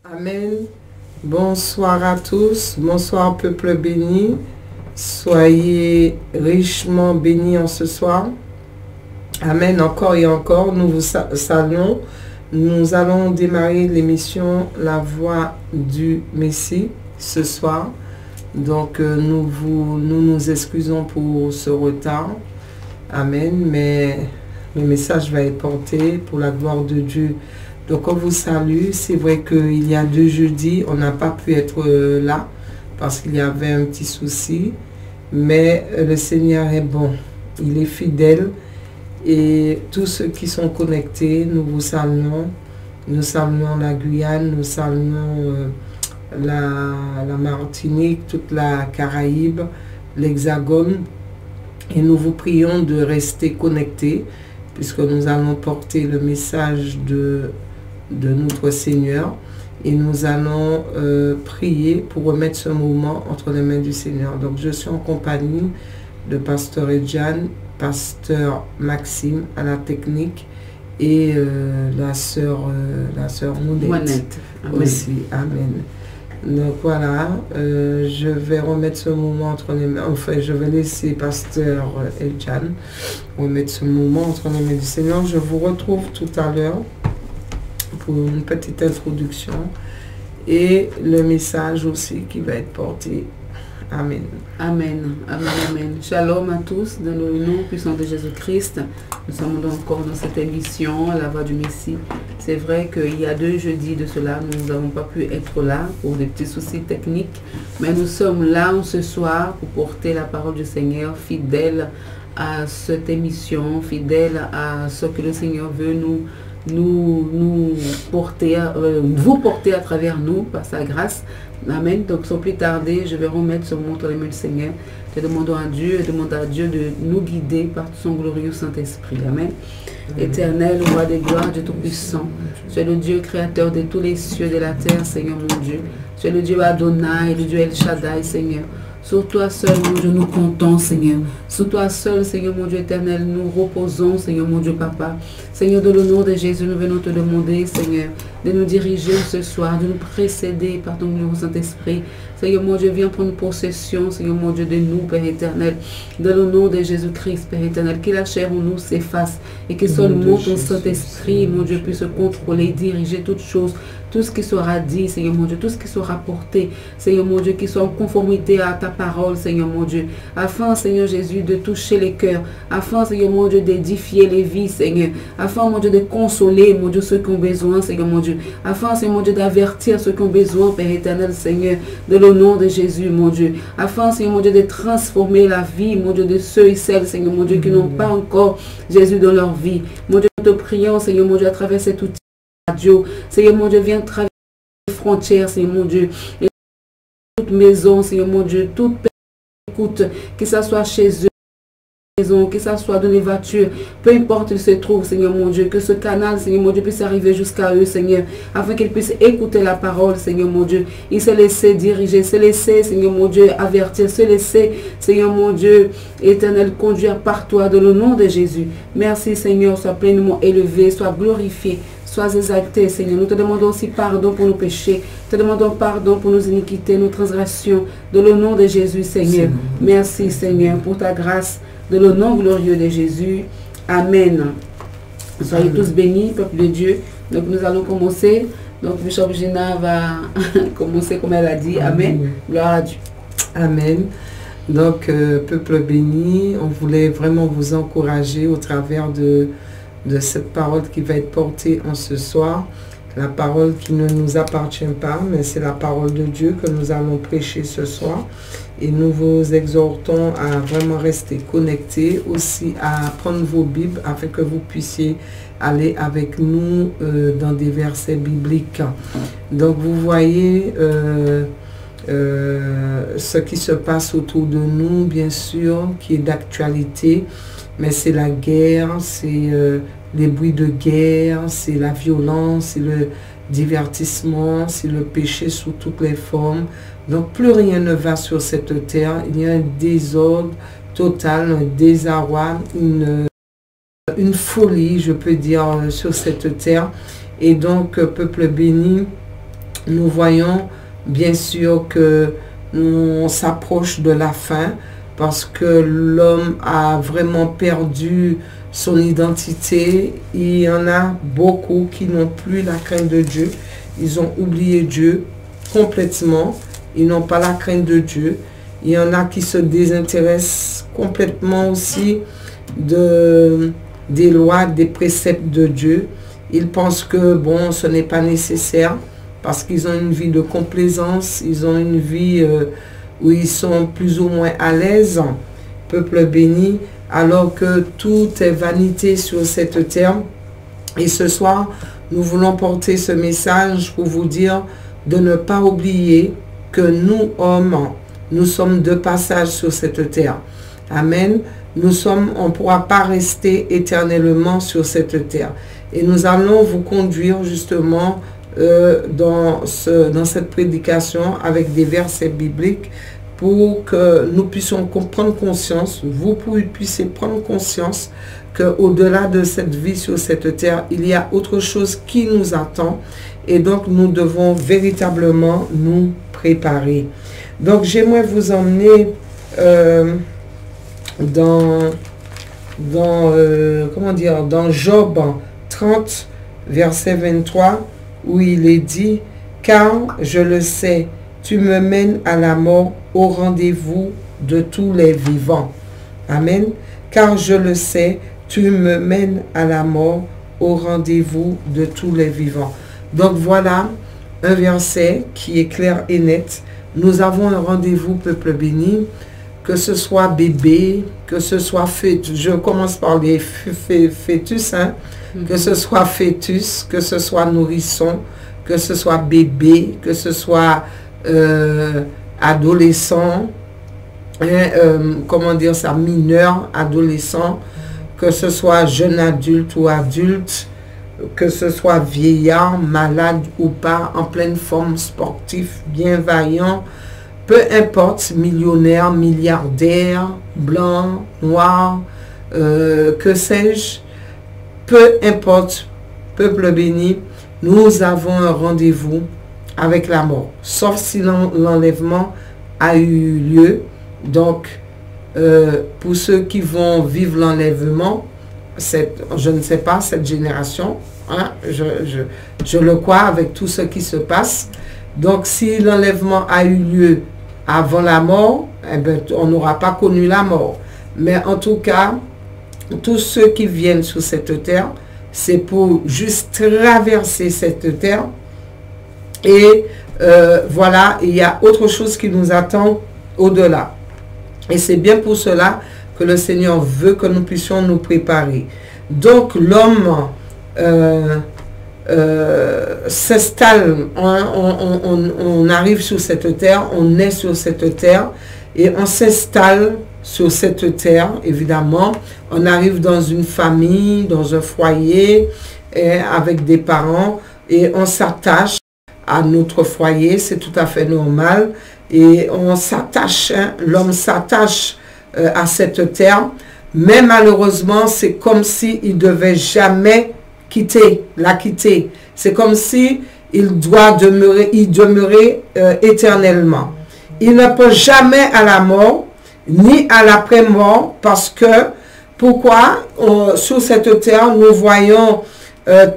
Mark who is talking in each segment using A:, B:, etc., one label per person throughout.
A: Amen. Bonsoir à tous. Bonsoir peuple béni. Soyez richement bénis en ce soir. Amen. Encore et encore, nous vous saluons. Nous allons démarrer l'émission La Voix du Messie ce soir. Donc nous nous excusons pour ce retard. Amen. Mais le message va être porté pour la gloire de Dieu. Donc on vous salue. C'est vrai qu'il y a 2 jeudis, on n'a pas pu être là parce qu'il y avait un petit souci. Mais le Seigneur est bon. Il est fidèle. Et tous ceux qui sont connectés, nous vous saluons. Nous saluons la Guyane, nous saluons la Martinique, toute la Caraïbe, l'Hexagone. Et nous vous prions de rester connectés puisque nous allons porter le message de notre Seigneur. Et nous allons prier pour remettre ce moment entre les mains du Seigneur. Donc je suis en compagnie de Pasteur Edjan, Pasteur Maxime à la technique et la sœur Mounette aussi. Amen. Donc voilà, je vais remettre ce moment entre les mains, enfin je vais laisser Pasteur Edjan remettre ce moment entre les mains du Seigneur. Je vous retrouve tout à l'heure pour une petite introduction et le message aussi qui va être porté. Amen.
B: Amen. Amen. Amen. Shalom à tous, dans le nom puissant de Jésus-Christ. Nous sommes encore dans cette émission, La Voix du Messie. C'est vrai qu'il y a 2 jeudis de cela, nous n'avons pas pu être là pour des petits soucis techniques, mais nous sommes là ce soir pour porter la parole du Seigneur, fidèle à cette émission, fidèle à ce que le Seigneur veut nous porter, vous porter à travers nous, par sa grâce. Amen. Donc sans plus tarder, je vais remettre ce moment dans les mains du Seigneur. Te demandons à Dieu et demandons à Dieu de nous guider par son glorieux Saint-Esprit. Amen. Éternel, roi des gloires, Dieu Tout-Puissant, tu es le Dieu créateur de tous les cieux et de la terre, Seigneur mon Dieu. Tu es le Dieu Adonai, le Dieu El Shaddai, Seigneur. Sur toi seul, mon Dieu, nous comptons, Seigneur. Sur toi seul, Seigneur, mon Dieu éternel, nous reposons, Seigneur, mon Dieu, Papa. Seigneur, dans le nom de Jésus, nous venons te demander, Seigneur, de nous diriger ce soir, de nous précéder par ton glorieux Saint-Esprit. Seigneur, mon Dieu, viens prendre possession, Seigneur, mon Dieu, de nous, Père éternel. Dans le nom de Jésus-Christ, Père éternel, que la chair en nous s'efface et que seulement ton Saint-Esprit, mon Dieu, puisse contrôler, diriger toutes choses. Tout ce qui sera dit, Seigneur mon Dieu, tout ce qui sera porté, Seigneur mon Dieu, qui soit en conformité à ta parole, Seigneur mon Dieu, afin, Seigneur Jésus, de toucher les cœurs, afin, Seigneur mon Dieu, d'édifier les vies, Seigneur, afin, mon Dieu, de consoler, mon Dieu, ceux qui ont besoin, Seigneur mon Dieu, afin, Seigneur mon Dieu, d'avertir ceux qui ont besoin, Père éternel, Seigneur, de le nom de Jésus, mon Dieu, afin, Seigneur mon Dieu, de transformer la vie, mon Dieu, de ceux et celles, Seigneur mon Dieu, qui n'ont pas encore Jésus dans leur vie. Mon Dieu, nous te prions, Seigneur mon Dieu, à travers cet outil. Radio. Seigneur mon Dieu, viens traverser les frontières, Seigneur mon Dieu, et toute maison, Seigneur mon Dieu, toute personne écoute, que ça soit chez eux, maison, que ça soit dans les voitures, peu importe où ils se trouvent, Seigneur mon Dieu, que ce canal, Seigneur mon Dieu, puisse arriver jusqu'à eux, Seigneur, afin qu'ils puissent écouter la parole, Seigneur mon Dieu, et se laisser diriger, se laisser, Seigneur mon Dieu, avertir, se laisser, Seigneur mon Dieu, éternel, conduire par toi, dans le nom de Jésus. Merci, Seigneur, sois pleinement élevé, sois glorifié. Sois exalté, Seigneur. Nous te demandons aussi pardon pour nos péchés. Te demandons pardon pour nos iniquités, nos transgressions. Dans le nom de Jésus, Seigneur. Merci, Seigneur, pour ta grâce. Dans le nom glorieux de Jésus. Amen. Soyez tous bénis, peuple de Dieu. Donc nous allons commencer. Donc Bishop Gina va commencer comme elle a dit. Amen. Gloire à Dieu.
A: Amen. Donc, peuple béni, on voulait vraiment vous encourager au travers de cette parole qui va être portée en ce soir. La parole qui ne nous appartient pas, mais c'est la parole de Dieu que nous allons prêcher ce soir. Et nous vous exhortons à vraiment rester connectés, aussi à prendre vos Bibles afin que vous puissiez aller avec nous dans des versets bibliques. Donc vous voyez ce qui se passe autour de nous, bien sûr, qui est d'actualité. Mais c'est la guerre, c'est les bruits de guerre, c'est la violence, c'est le divertissement, c'est le péché sous toutes les formes. Donc plus rien ne va sur cette terre. Il y a un désordre total, un désarroi, une folie, je peux dire, sur cette terre. Et donc, peuple béni, nous voyons bien sûr que on s'approche de la fin parce que l'homme a vraiment perdu son identité. Il y en a beaucoup qui n'ont plus la crainte de Dieu. Ils ont oublié Dieu complètement. Ils n'ont pas la crainte de Dieu. Il y en a qui se désintéressent complètement aussi des lois, des préceptes de Dieu. Ils pensent que bon, ce n'est pas nécessaire parce qu'ils ont une vie de complaisance, ils ont une vie où ils sont plus ou moins à l'aise, peuple béni, alors que tout est vanité sur cette terre. Et ce soir, nous voulons porter ce message pour vous dire de ne pas oublier que nous, hommes, nous sommes de passage sur cette terre. Amen. On ne pourra pas rester éternellement sur cette terre. Et nous allons vous conduire justement dans cette prédication avec des versets bibliques pour que nous puissions prendre conscience, vous puissiez prendre conscience qu'au-delà de cette vie sur cette terre, il y a autre chose qui nous attend et donc nous devons véritablement nous préparer. Donc j'aimerais vous emmener dans Job 30, verset 23, où il est dit, « Car je le sais, tu me mènes à la mort au rendez-vous de tous les vivants. » Amen. « Car je le sais, tu me mènes à la mort au rendez-vous de tous les vivants. » Donc voilà un verset qui est clair et net. Nous avons un rendez-vous, peuple béni, que ce soit bébé, que ce soit fœtus, je commence par les fœtus, hein, que ce soit fœtus, que ce soit nourrisson, que ce soit bébé, que ce soit adolescent, comment dire ça, mineur, adolescent, que ce soit jeune adulte ou adulte, que ce soit vieillard, malade ou pas, en pleine forme, sportif, bien vaillant, peu importe, millionnaire, milliardaire, blanc, noir, que sais-je, peu importe, peuple béni, nous avons un rendez-vous avec la mort, sauf si l'enlèvement a eu lieu. Donc, pour ceux qui vont vivre l'enlèvement, je ne sais pas, cette génération, hein, je le crois avec tout ce qui se passe. Donc, si l'enlèvement a eu lieu avant la mort, eh bien, on n'aura pas connu la mort. Mais en tout cas, tous ceux qui viennent sur cette terre, c'est pour juste traverser cette terre. Et voilà, il y a autre chose qui nous attend au-delà. Et c'est bien pour cela que le Seigneur veut que nous puissions nous préparer. Donc, l'homme s'installe, on arrive sur cette terre, on est sur cette terre et on s'installe sur cette terre, évidemment. On arrive dans une famille, dans un foyer avec des parents et on s'attache à notre foyer, c'est tout à fait normal. Et on s'attache, hein, l'homme s'attache à cette terre, mais malheureusement, c'est comme s'il ne devait jamais la quitter. C'est comme si il doit demeurer, éternellement. Il ne peut jamais à la mort, ni à l'après-mort, parce que, pourquoi? Sur cette terre, nous voyons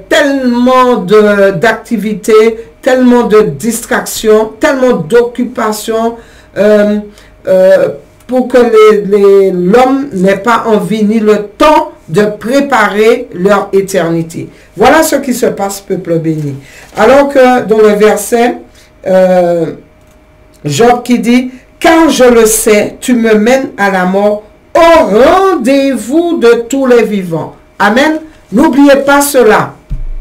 A: tellement d'activités, tellement de distractions, tellement d'occupations, pour que l'homme n'ait pas envie ni le temps de préparer leur éternité. Voilà ce qui se passe, peuple béni. Alors que dans le verset, Job qui dit, « Car je le sais, tu me mènes à la mort au rendez-vous de tous les vivants. » Amen. N'oubliez pas cela.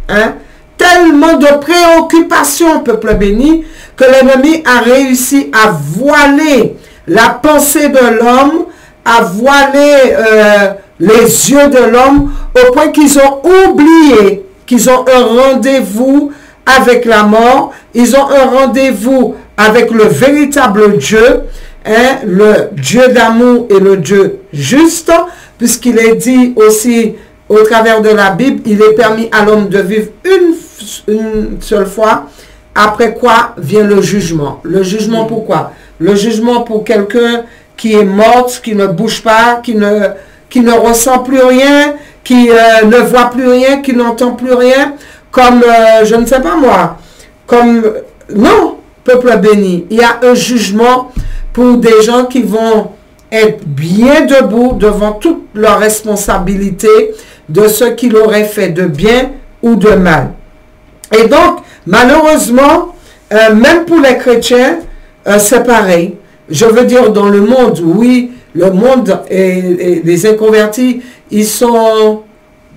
A: Hein? Tellement de préoccupations, peuple béni, que l'ennemi a réussi à voiler la pensée de l'homme, à voiler les yeux de l'homme, au point qu'ils ont oublié qu'ils ont un rendez-vous avec la mort, ils ont un rendez-vous avec le véritable Dieu, hein, le Dieu d'amour et le Dieu juste, puisqu'il est dit aussi au travers de la Bible, il est permis à l'homme de vivre une seule fois, après quoi vient le jugement. Le jugement pourquoi? Le jugement pour quelqu'un qui est mort, qui ne bouge pas, qui ne ressent plus rien, qui ne voit plus rien, qui n'entend plus rien, comme, je ne sais pas moi, comme, non, peuple béni. Il y a un jugement pour des gens qui vont être bien debout devant toutes leurs responsabilités de ce qu'il aurait fait de bien ou de mal. Et donc, malheureusement, même pour les chrétiens, c'est pareil. Je veux dire, dans le monde, oui, le monde et les inconvertis, ils sont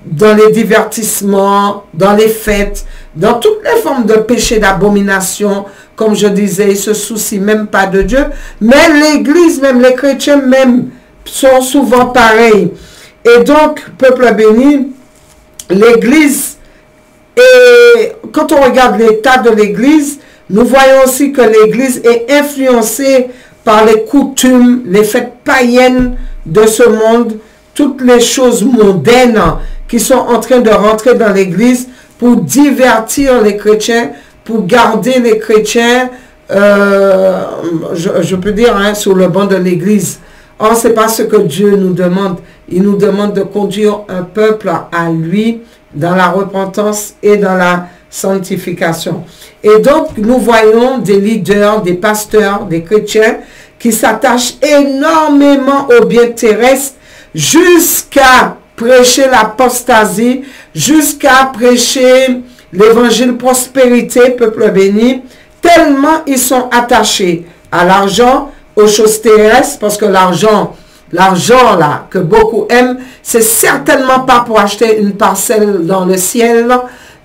A: dans les divertissements, dans les fêtes, dans toutes les formes de péché, d'abomination. Comme je disais, ils ne se soucient même pas de Dieu. Mais l'Église, même les chrétiens même, sont souvent pareils. Et donc, peuple béni, l'Église, et quand on regarde l'état de l'Église, nous voyons aussi que l'Église est influencée par les coutumes, les fêtes païennes de ce monde, toutes les choses mondaines qui sont en train de rentrer dans l'Église pour divertir les chrétiens, pour garder les chrétiens, je peux dire, hein, sur le banc de l'Église. Or, ce n'est pas ce que Dieu nous demande. Il nous demande de conduire un peuple à lui dans la repentance et dans la sanctification. Et donc, nous voyons des leaders, des pasteurs, des chrétiens qui s'attachent énormément au bien terrestre jusqu'à prêcher l'apostasie, jusqu'à prêcher l'évangile prospérité, peuple béni, tellement ils sont attachés à l'argent, aux choses terrestres, parce que l'argent là, que beaucoup aiment, c'est certainement pas pour acheter une parcelle dans le ciel,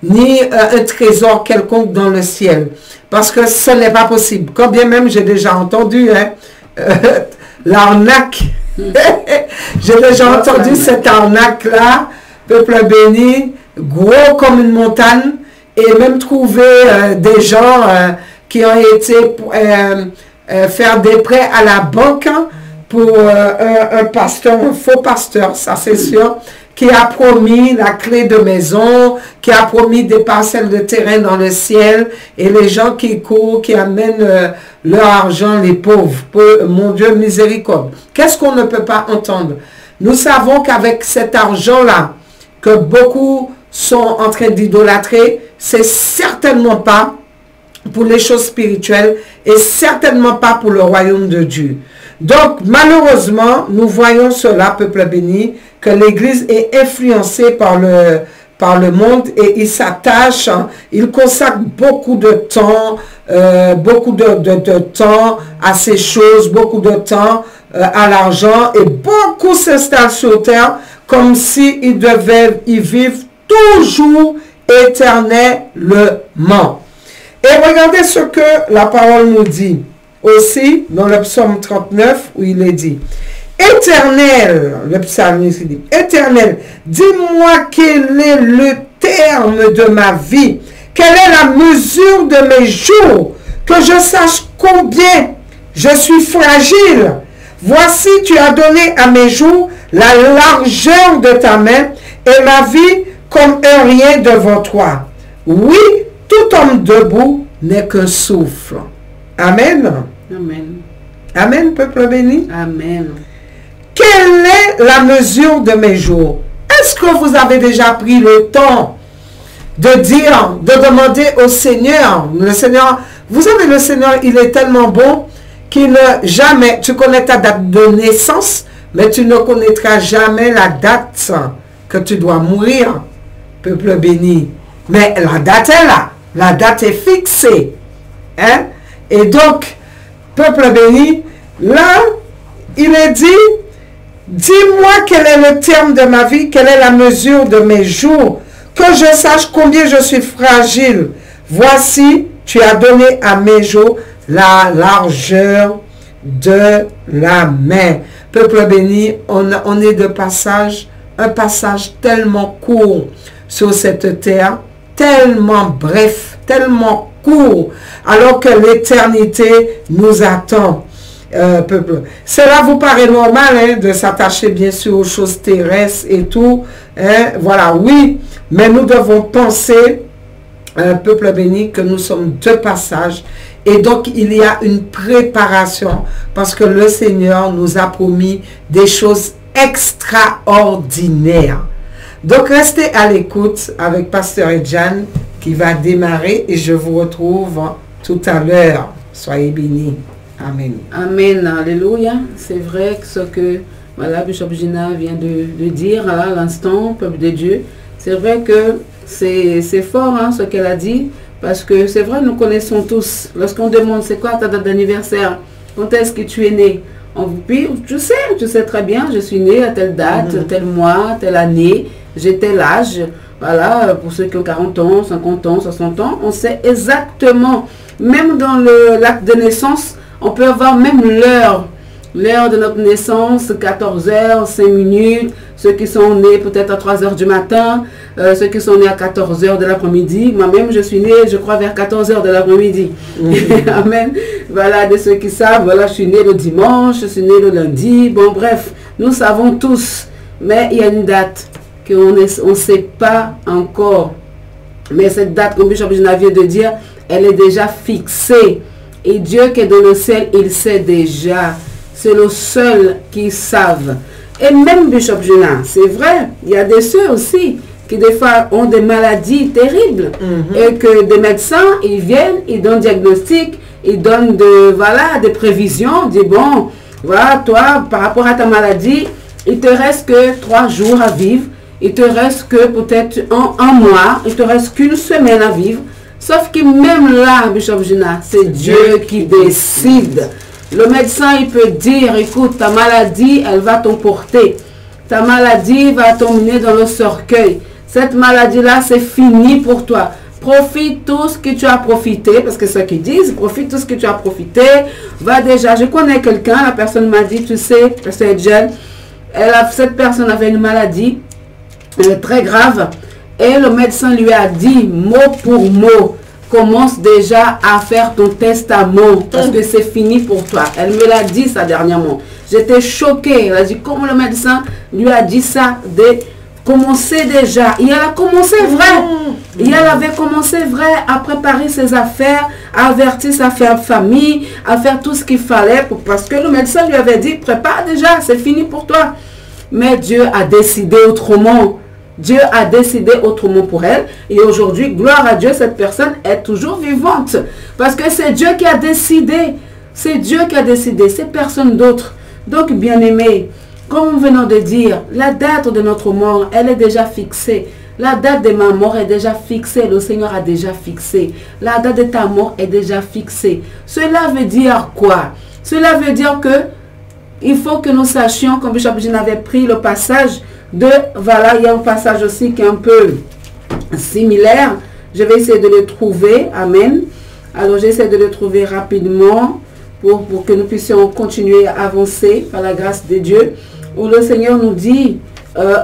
A: ni un trésor quelconque dans le ciel. Parce que ce n'est pas possible. Quand bien même j'ai déjà entendu l'arnaque. J'ai déjà entendu cette arnaque-là, peuple béni, gros comme une montagne, et même trouvé des gens qui ont été faire des prêts à la banque pour un pasteur, un faux pasteur, ça c'est sûr, qui a promis la clé de maison, qui a promis des parcelles de terrain dans le ciel, et les gens qui courent, qui amènent leur argent, les pauvres. Mon Dieu, miséricorde. Qu'est-ce qu'on ne peut pas entendre? Nous savons qu'avec cet argent-là, que beaucoup sont en train d'idolâtrer, c'est certainement pas pour les choses spirituelles et certainement pas pour le royaume de Dieu. Donc, malheureusement, nous voyons cela, peuple béni, que l'Église est influencée par le monde et il s'attache, il consacre beaucoup de temps, temps à ces choses, beaucoup de temps à l'argent et beaucoup s'installent sur terre comme s'ils devaient y vivre toujours éternellement. Et regardez ce que la parole nous dit aussi dans le psaume 39 où il est dit: Éternel, le psalmiste dit, Éternel, dis-moi quel est le terme de ma vie, quelle est la mesure de mes jours, que je sache combien je suis fragile. Voici, tu as donné à mes jours la largeur de ta main et ma vie comme un rien devant toi. Oui, tout homme debout n'est qu'un souffle. Amen.
B: Amen.
A: Amen, peuple béni.
B: Amen.
A: Quelle est la mesure de mes jours? Est-ce que vous avez déjà pris le temps de dire, de demander au Seigneur, le Seigneur, vous savez, le Seigneur, il est tellement bon qu'il jamais, tu connais ta date de naissance, mais tu ne connaîtras jamais la date que tu dois mourir, peuple béni. Mais la date est là, la date est fixée. Hein? Et donc, peuple béni, là, il est dit, dis-moi quel est le terme de ma vie, quelle est la mesure de mes jours, que je sache combien je suis fragile. Voici, tu as donné à mes jours la largeur de la main. Peuple béni, on est de passage, un passage tellement court sur cette terre, tellement bref, tellement court, alors que l'éternité nous attend. Peuple. Cela vous paraît normal hein, de s'attacher bien sûr aux choses terrestres et tout. Hein, voilà, oui, mais nous devons penser peuple béni, que nous sommes de passage. Et donc, il y a une préparation parce que le Seigneur nous a promis des choses extraordinaires. Donc, restez à l'écoute avec Pasteur Edjan qui va démarrer et je vous retrouve tout à l'heure. Soyez bénis. Amen.
B: Amen. Alléluia. C'est vrai que ce que Bishop Gina vient de dire à l'instant, peuple de Dieu, c'est vrai que c'est fort ce qu'elle a dit. Parce que c'est vrai, nous connaissons tous. Lorsqu'on demande c'est quoi ta date d'anniversaire, quand est-ce que tu es né, puis tu sais très bien, je suis né à telle date, tel mois, telle année, j'ai tel âge. Voilà, pour ceux qui ont 40 ans, 50 ans, 60 ans, on sait exactement. Même dans l'acte de naissance, on peut avoir même l'heure. L'heure de notre naissance, 14h, 5 minutes. Ceux qui sont nés peut-être à 3h du matin, ceux qui sont nés à 14h de l'après-midi. Moi-même, je suis née, je crois, vers 14h de l'après-midi. Amen. Voilà, de ceux qui savent, voilà, je suis née le dimanche, je suis née le lundi. Bon, bref, nous savons tous. Mais il y a une date qu'on ne sait pas encore. Mais cette date, comme Bishop Gina vient de dire, elle est déjà fixée. Et Dieu qui est dans le ciel, il sait déjà. C'est le seul qui savent. Et même Bishop Gina, c'est vrai, il y a des soeurs aussi qui des fois ont des maladies terribles et que des médecins, ils viennent, ils donnent diagnostic, ils donnent des prévisions, disent bon, voilà, toi, par rapport à ta maladie, il te reste que 3 jours à vivre, il te reste que peut-être un mois, il te reste qu'une semaine à vivre. Sauf que même là, Bishop Gina, c'est Dieu qui décide. Le médecin, il peut dire, écoute, ta maladie, elle va t'emporter. Ta maladie va t'emmener dans le cercueil. Cette maladie-là, c'est fini pour toi. Profite tout ce que tu as profité, parce que ce qu'ils disent, profite tout ce que tu as profité. Va déjà, je connais quelqu'un, la personne m'a dit, tu sais, c'est Jen, cette personne avait une maladie très grave. Et le médecin lui a dit, mot pour mot, commence déjà à faire ton testament parce que c'est fini pour toi. Elle me l'a dit ça dernièrement. J'étais choquée. Elle a dit comment le médecin lui a dit ça de commencer déjà. Et elle a commencé vrai. Et elle avait commencé vrai à préparer ses affaires, à avertir sa famille, à faire tout ce qu'il fallait parce que le médecin lui avait dit prépare déjà, c'est fini pour toi. Mais Dieu a décidé autrement. Dieu a décidé autrement pour elle. Et aujourd'hui, gloire à Dieu, cette personne est toujours vivante. Parce que c'est Dieu qui a décidé. C'est Dieu qui a décidé. C'est personne d'autre. Donc, bien-aimés, comme nous venons de dire, la date de notre mort, elle est déjà fixée. La date de ma mort est déjà fixée. Le Seigneur a déjà fixé. La date de ta mort est déjà fixée. Cela veut dire quoi? Cela veut dire que il faut que nous sachions, comme Bishop Gina avait pris le passage, voilà, il y a un passage aussi qui est un peu similaire. Je vais essayer de le trouver. Amen. Alors, j'essaie de le trouver rapidement pour que nous puissions continuer à avancer par la grâce de Dieu. Où le Seigneur nous dit,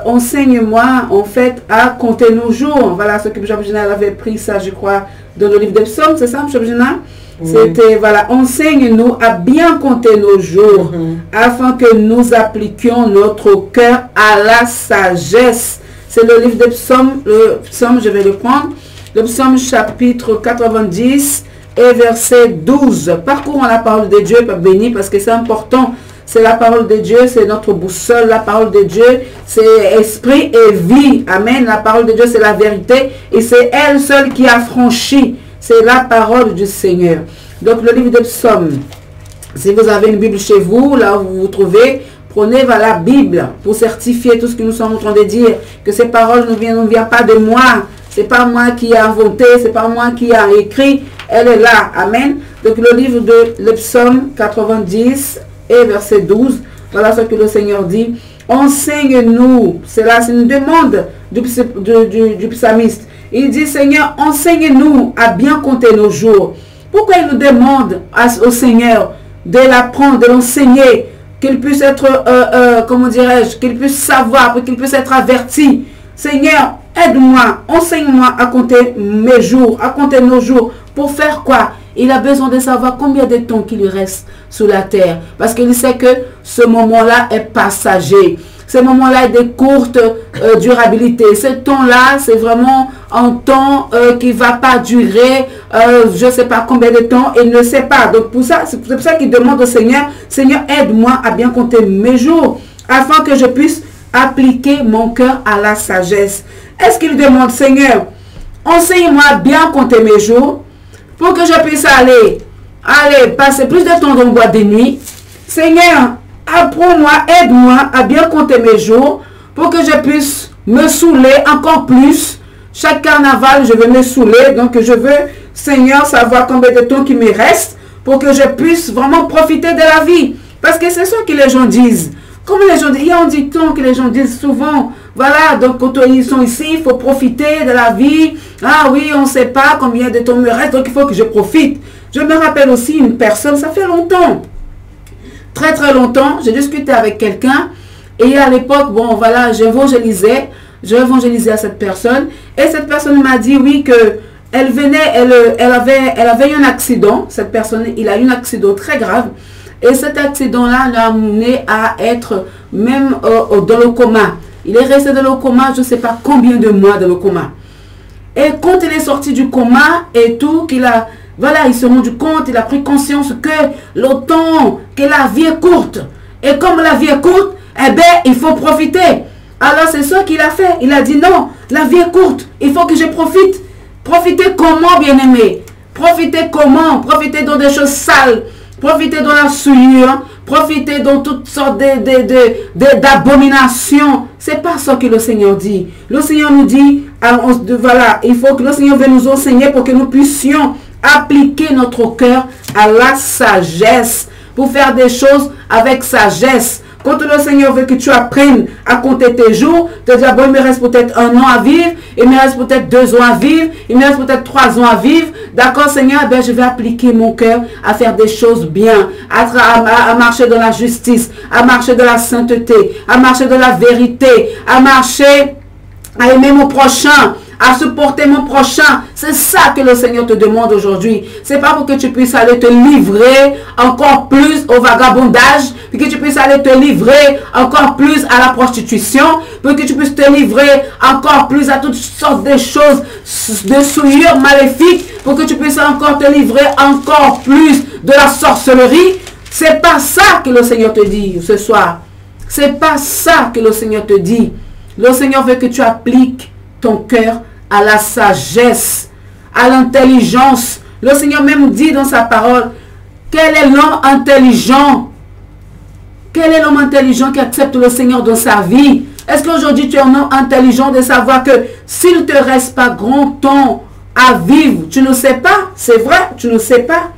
B: enseigne-moi en fait à compter nos jours. Voilà ce que Bishop Gina avait pris ça, je crois, dans le livre des psaumes. C'est ça, Bishop Gina? C'était, voilà, enseigne-nous à bien compter nos jours, afin que nous appliquions notre cœur à la sagesse. C'est le livre des psaumes, le psaume, je vais le prendre, le psaume chapitre 90 et verset 12. Parcourons la parole de Dieu, Père béni, parce que c'est important. C'est la parole de Dieu, c'est notre boussole. La parole de Dieu, c'est esprit et vie. Amen. La parole de Dieu, c'est la vérité. Et c'est elle seule qui a franchi. C'est la parole du Seigneur. Donc, le livre de Psaumes. Si vous avez une Bible chez vous, là où vous vous trouvez, prenez la Bible pour certifier tout ce que nous sommes en train de dire. Que ces paroles ne viennent pas de moi. Ce n'est pas moi qui ai inventé, ce n'est pas moi qui ai écrit. Elle est là. Amen. Donc, le livre de le Psaume 90 et verset 12. Voilà ce que le Seigneur dit. Enseigne-nous. C'est une demande du psalmiste. Il dit, Seigneur, enseigne-nous à bien compter nos jours. Pourquoi il nous demande au Seigneur de l'apprendre, de l'enseigner, qu'il puisse être, comment dirais-je, qu'il puisse savoir, qu'il puisse être averti. Seigneur, aide-moi, enseigne-moi à compter mes jours, à compter nos jours. Pour faire quoi? Il a besoin de savoir combien de temps qu'il lui reste sur la terre. Parce qu'il sait que ce moment-là est passager. ces moments-là aient des courtes durabilités. Ce temps-là, c'est vraiment un temps qui ne va pas durer, je ne sais pas combien de temps, et il ne sait pas. Donc pour ça, c'est pour ça qu'il demande au Seigneur, Seigneur, aide-moi à bien compter mes jours, afin que je puisse appliquer mon cœur à la sagesse. Est-ce qu'il demande, Seigneur, enseigne-moi à bien compter mes jours, pour que je puisse aller passer plus de temps dans le bois de nuit. Seigneur, apprends-moi, aide-moi à bien compter mes jours, pour que je puisse me saouler encore plus. Chaque carnaval, je veux me saouler, donc je veux, Seigneur, savoir combien de temps qu'il me reste, pour que je puisse vraiment profiter de la vie. Parce que c'est ça que les gens disent. Comme les gens disent, il y a un dicton que les gens disent souvent, voilà, donc quand ils sont ici, il faut profiter de la vie. Ah oui, on ne sait pas combien de temps me reste, donc il faut que je profite. Je me rappelle aussi une personne, ça fait longtemps, très très longtemps, j'ai discuté avec quelqu'un, et à l'époque, bon voilà, j'évangélisais à cette personne, et cette personne m'a dit, oui, que elle avait eu un accident, cette personne, il a eu un accident très grave, et cet accident-là l'a amené à être même dans le coma. Il est resté dans le coma, je ne sais pas combien de mois dans le coma. Et quand il est sorti du coma et tout, il s'est rendu compte, il a pris conscience que le temps, que la vie est courte. Et comme la vie est courte, eh bien, il faut profiter. Alors c'est ça qu'il a fait. Il a dit non, la vie est courte, il faut que je profite. Profiter comment, bien-aimé? Profiter comment? Profiter dans des choses sales. Profiter dans la souillure, profiter dans toutes sortes d'abominations. C'est pas ça que le Seigneur dit. Le Seigneur nous dit, voilà, il faut que le Seigneur vienne nous enseigner pour que nous puissions appliquer notre cœur à la sagesse, pour faire des choses avec sagesse. Quand le Seigneur veut que tu apprennes à compter tes jours, te dire, bon, il me reste peut-être 1 an à vivre, il me reste peut-être 2 ans à vivre, il me reste peut-être 3 ans à vivre. D'accord, Seigneur, ben, je vais appliquer mon cœur à faire des choses bien, à marcher dans la justice, à marcher dans la sainteté, à marcher dans la vérité, à marcher, à aimer mon prochain, à supporter mon prochain. C'est ça que le Seigneur te demande aujourd'hui. C'est pas pour que tu puisses aller te livrer encore plus au vagabondage, pour que tu puisses aller te livrer encore plus à la prostitution, pour que tu puisses te livrer encore plus à toutes sortes de choses, de souillures maléfiques, pour que tu puisses encore te livrer encore plus de la sorcellerie. C'est pas ça que le Seigneur te dit ce soir. C'est pas ça que le Seigneur te dit. Le Seigneur veut que tu appliques ton cœur à la sagesse, à l'intelligence. Le Seigneur même dit dans sa parole, quel est l'homme intelligent? Quel est l'homme intelligent qui accepte le Seigneur dans sa vie? Est-ce qu'aujourd'hui tu es un homme intelligent de savoir que s'il ne te reste pas grand temps à vivre, tu ne sais pas, c'est vrai, tu ne sais pas,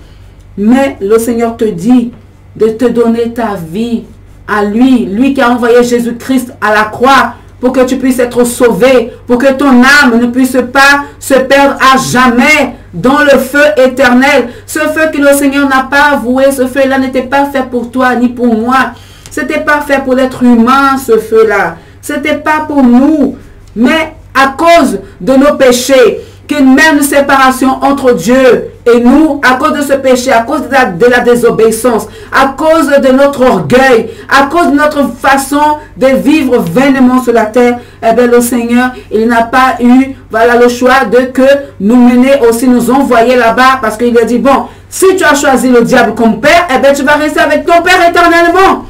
B: mais le Seigneur te dit de te donner ta vie à lui, lui qui a envoyé Jésus-Christ à la croix, pour que tu puisses être sauvé, pour que ton âme ne puisse pas se perdre à jamais dans le feu éternel. Ce feu que le Seigneur n'a pas avoué, ce feu-là n'était pas fait pour toi ni pour moi. Ce n'était pas fait pour l'être humain, ce feu-là. Ce n'était pas pour nous. Mais à cause de nos péchés, qu'une même séparation entre Dieu et nous, à cause de ce péché, à cause de la désobéissance, à cause de notre orgueil, à cause de notre façon de vivre vainement sur la terre, eh bien le Seigneur, il n'a pas eu, voilà, le choix de que nous mener aussi, nous envoyer là-bas, parce qu'il a dit, bon, si tu as choisi le diable comme père, eh bien tu vas rester avec ton père éternellement.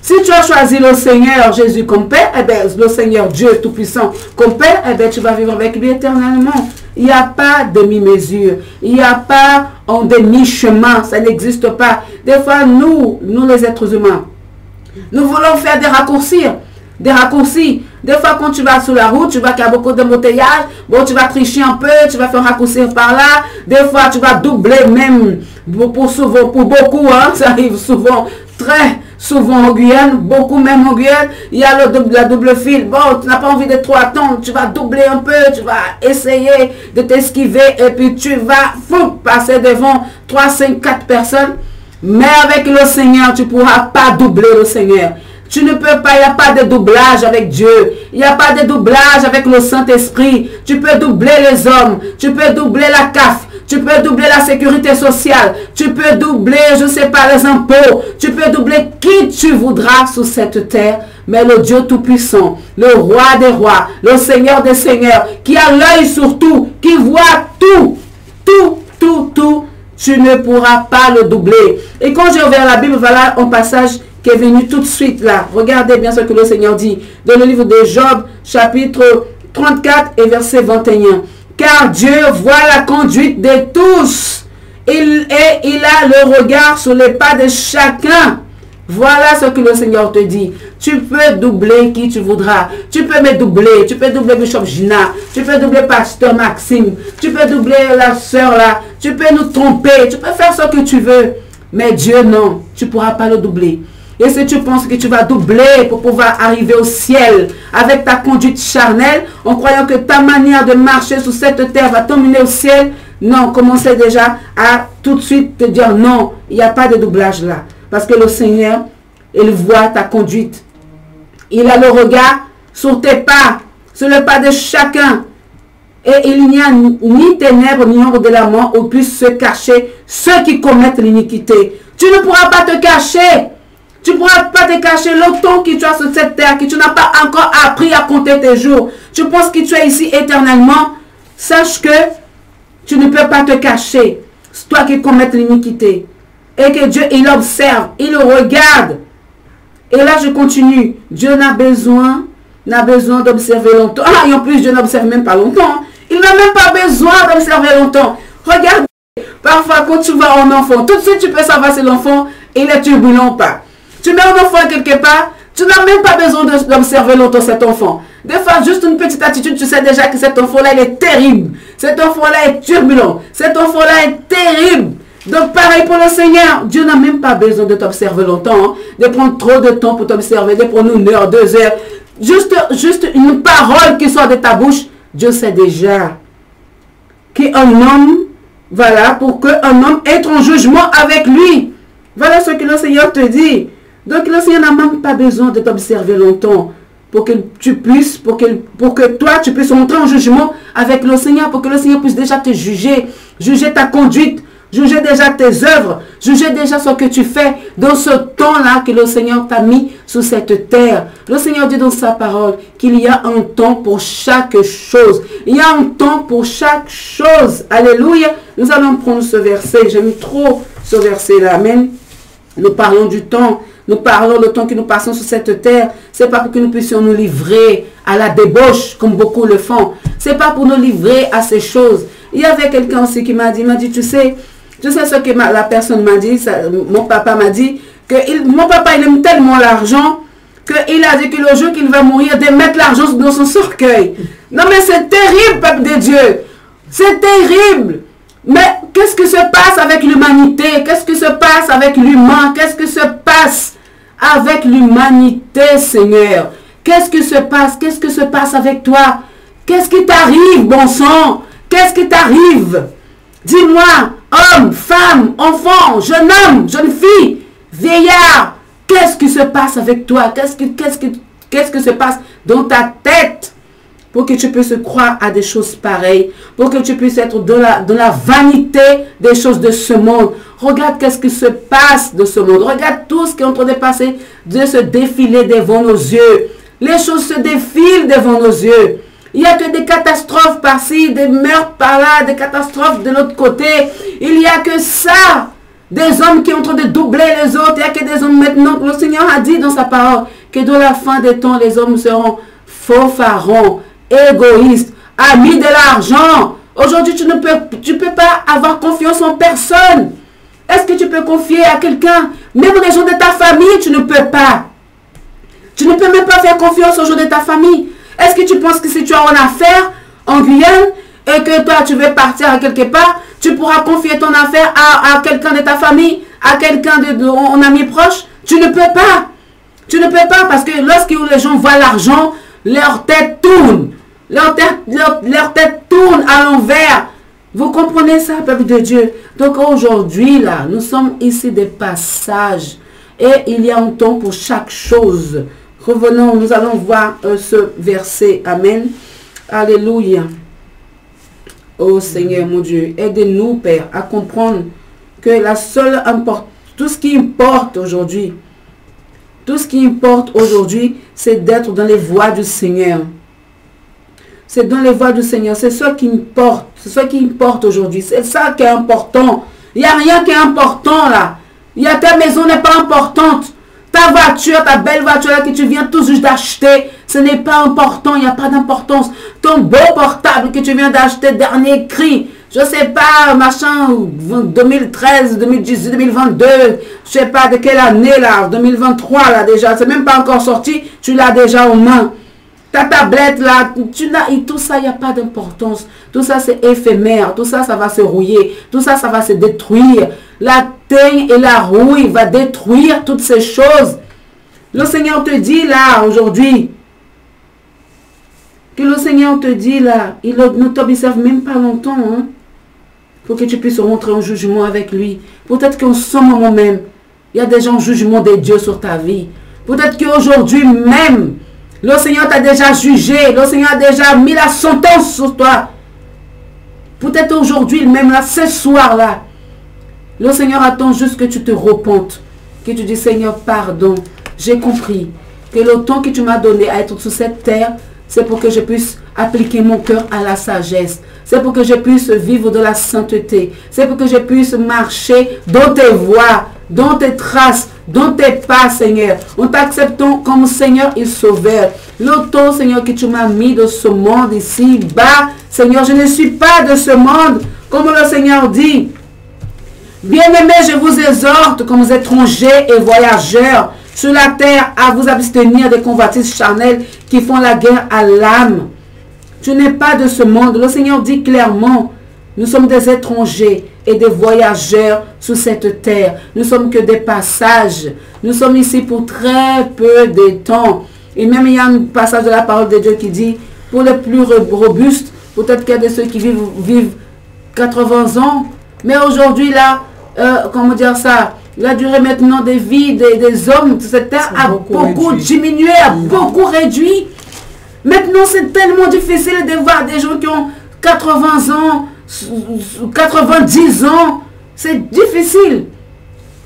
B: Si tu as choisi le Seigneur Jésus comme Père, eh bien, le Seigneur Dieu Tout-Puissant comme Père, eh bien, tu vas vivre avec lui éternellement. Il n'y a pas de demi-mesure. Il n'y a pas en demi-chemin. Ça n'existe pas. Des fois, nous les êtres humains, nous voulons faire des raccourcis. Des raccourcis. Des fois, quand tu vas sur la route, tu vois qu'il y a beaucoup d'embouteillages. Bon, tu vas tricher un peu, tu vas faire raccourcir par là. Des fois, tu vas doubler même. Pour beaucoup, hein, ça arrive souvent, très souvent en Guyane, beaucoup même en Guyane, il y a la double file. Bon, tu n'as pas envie de trop attendre, tu vas doubler un peu, tu vas essayer de t'esquiver et puis tu vas passer devant 3, 5, 4 personnes. Mais avec le Seigneur, tu ne pourras pas doubler le Seigneur. Tu ne peux pas, il n'y a pas de doublage avec Dieu. Il n'y a pas de doublage avec le Saint-Esprit. Tu peux doubler les hommes. Tu peux doubler la CAF. Tu peux doubler la sécurité sociale. Tu peux doubler, je ne sais pas, les impôts. Tu peux doubler qui tu voudras sur cette terre. mais le Dieu Tout-Puissant, le Roi des Rois, le Seigneur des Seigneurs, qui a l'œil sur tout, qui voit tout, tout, tu ne pourras pas le doubler. Et quand j'ai ouvert la Bible, voilà un passage qui est venu tout de suite là. Regardez bien ce que le Seigneur dit dans le livre de Job, chapitre 34 et verset 21. Car Dieu voit la conduite de tous. Il a le regard sur les pas de chacun. Voilà ce que le Seigneur te dit. Tu peux doubler qui tu voudras. Tu peux me doubler. Tu peux doubler Bishop Gina. Tu peux doubler Pasteur Maxime. Tu peux doubler la sœur là. Tu peux nous tromper. Tu peux faire ce que tu veux. Mais Dieu, non. Tu ne pourras pas le doubler. Et si tu penses que tu vas doubler pour pouvoir arriver au ciel avec ta conduite charnelle, en croyant que ta manière de marcher sur cette terre va t'emmener au ciel, non, commencez déjà à tout de suite te dire non, il n'y a pas de doublage là. Parce que le Seigneur, il voit ta conduite. Il a le regard sur tes pas, sur le pas de chacun. Et il n'y a ni ténèbres ni ombre de la mort où puissent se cacher ceux qui commettent l'iniquité. Tu ne pourras pas te cacher. Tu ne pourras pas te cacher le temps que tu as sur cette terre, que tu n'as pas encore appris à compter tes jours. Tu penses que tu es ici éternellement. Sache que tu ne peux pas te cacher. C'est toi qui commets l'iniquité. Et que Dieu, il observe, il regarde. Et là, je continue. Dieu n'a besoin d'observer longtemps. Ah, et en plus, Dieu n'observe même pas longtemps. Il n'a même pas besoin d'observer longtemps. Regarde, parfois, quand tu vois un enfant, tout de suite, tu peux savoir si l'enfant, il est turbulent ou pas. Tu mets un enfant quelque part, tu n'as même pas besoin d'observer longtemps cet enfant. Des fois, juste une petite attitude, tu sais déjà que cet enfant-là, il est terrible. Cet enfant-là est turbulent. Cet enfant-là est terrible. Donc, pareil pour le Seigneur. Dieu n'a même pas besoin de t'observer longtemps, hein, de prendre trop de temps pour t'observer, de prendre 1 heure, 2 heures. Juste une parole qui sort de ta bouche. Dieu sait déjà qu'un homme, voilà, pour qu'un homme entre en jugement avec lui. Voilà ce que le Seigneur te dit. Donc le Seigneur n'a même pas besoin de t'observer longtemps pour que tu puisses, pour que toi tu puisses entrer en jugement avec le Seigneur, pour que le Seigneur puisse déjà te juger, juger ta conduite, juger déjà tes œuvres, juger déjà ce que tu fais dans ce temps-là que le Seigneur t'a mis sur cette terre. Le Seigneur dit dans sa parole qu'il y a un temps pour chaque chose. Il y a un temps pour chaque chose. Alléluia. Nous allons prendre ce verset. J'aime trop ce verset-là. Amen. Nous parlons du temps. Nous parlons le temps que nous passons sur cette terre. Ce n'est pas pour que nous puissions nous livrer à la débauche comme beaucoup le font. Ce n'est pas pour nous livrer à ces choses. Il y avait quelqu'un aussi qui m'a dit, tu sais ce que la personne m'a dit, mon papa m'a dit, que mon papa il aime tellement l'argent qu'il a dit que le jour qu'il va mourir, de mettre l'argent dans son cercueil. Non mais c'est terrible, peuple de Dieu. C'est terrible. Mais qu'est-ce que se passe avec l'humanité? Qu'est-ce que se passe avec l'humain? Qu'est-ce que se passe avec l'humanité, Seigneur? Qu'est-ce que se passe? Qu'est-ce que se passe avec toi? Qu'est-ce qui t'arrive, bon sang? Qu'est-ce qui t'arrive? Dis-moi, homme, femme, enfant, jeune homme, jeune fille, vieillard, qu'est-ce qui se passe avec toi? Qu'est-ce que se passe dans ta tête pour que tu puisses croire à des choses pareilles, pour que tu puisses être dans la vanité des choses de ce monde? Regarde qu'est-ce qui se passe de ce monde. Regarde tout ce qui est en train de passer, de se défiler devant nos yeux. Les choses se défilent devant nos yeux. Il n'y a que des catastrophes par-ci, des meurtres par-là, des catastrophes de l'autre côté. Il n'y a que ça. Des hommes qui sont en train de doubler les autres. Il n'y a que des hommes maintenant. Le Seigneur a dit dans sa parole que dans la fin des temps, les hommes seront fanfarons, égoïstes, amis de l'argent. Aujourd'hui, tu ne peux pas avoir confiance en personne. Est-ce que tu peux confier à quelqu'un? Même les gens de ta famille, tu ne peux pas. Tu ne peux même pas faire confiance aux gens de ta famille. Est-ce que tu penses que si tu as une affaire en Guyane et que toi tu veux partir à quelque part, tu pourras confier ton affaire à quelqu'un de ta famille, à quelqu'un de un ami proche? Tu ne peux pas. Tu ne peux pas parce que lorsque les gens voient l'argent, leur tête tourne. Leur tête tourne à l'envers. Vous comprenez ça, peuple de Dieu? Donc aujourd'hui, là, nous sommes ici des passages. Et il y a un temps pour chaque chose. Revenons, nous allons voir ce verset. Amen. Alléluia. Oh Seigneur mon Dieu, aide-nous, Père, à comprendre que tout ce qui importe aujourd'hui, Tout ce qui importe aujourd'hui, c'est d'être dans les voies du Seigneur. C'est dans les voies du Seigneur. C'est ça qui importe. C'est ça qui importe aujourd'hui. C'est ça qui est important. Il n'y a rien qui est important là. Ta maison n'est pas importante. Ta voiture, ta belle voiture là que tu viens tout juste d'acheter, ce n'est pas important. Il n'y a pas d'importance. Ton beau portable que tu viens d'acheter, dernier cri. Je sais pas, machin, 2013, 2018, 2022, je sais pas de quelle année là, 2023 là déjà, c'est même pas encore sorti, tu l'as déjà en main. Ta tablette là, tu l'as, et tout ça, il n'y a pas d'importance. Tout ça, c'est éphémère, tout ça, ça va se rouiller, tout ça, ça va se détruire. La teigne et la rouille va détruire toutes ces choses. Le Seigneur te dit là, aujourd'hui, que le Seigneur te dit là, il ne t'observe même pas longtemps, hein, pour que tu puisses rentrer en jugement avec lui. Peut-être qu'en ce moment même, il y a déjà un jugement de Dieu sur ta vie. Peut-être qu'aujourd'hui même, le Seigneur t'a déjà jugé, le Seigneur a déjà mis la sentence sur toi. Peut-être aujourd'hui même, là, ce soir-là, le Seigneur attend juste que tu te repentes, que tu dis, Seigneur, pardon, j'ai compris que le temps que tu m'as donné à être sur cette terre, c'est pour que je puisse appliquer mon cœur à la sagesse. C'est pour que je puisse vivre de la sainteté. C'est pour que je puisse marcher dans tes voies, dans tes traces, dans tes pas, Seigneur. En t'acceptant comme Seigneur et Sauveur. Le temps, Seigneur, que tu m'as mis de ce monde ici bas, Seigneur, je ne suis pas de ce monde. Comme le Seigneur dit, bien-aimés, je vous exhorte comme étrangers et voyageurs sur la terre à vous abstenir des convoitises charnelles qui font la guerre à l'âme. Tu n'es pas de ce monde. Le Seigneur dit clairement, nous sommes des étrangers et des voyageurs sur cette terre. Nous sommes que des passages. Nous sommes ici pour très peu de temps. Et même il y a un passage de la parole de Dieu qui dit, pour les plus robustes, peut-être qu'il y a de ceux qui vivent 80 ans. Mais aujourd'hui là, comment dire ça, la durée maintenant des vies des hommes de cette terre a beaucoup diminué, a beaucoup réduit. Maintenant, c'est tellement difficile de voir des gens qui ont 80 ans, 90 ans. C'est difficile.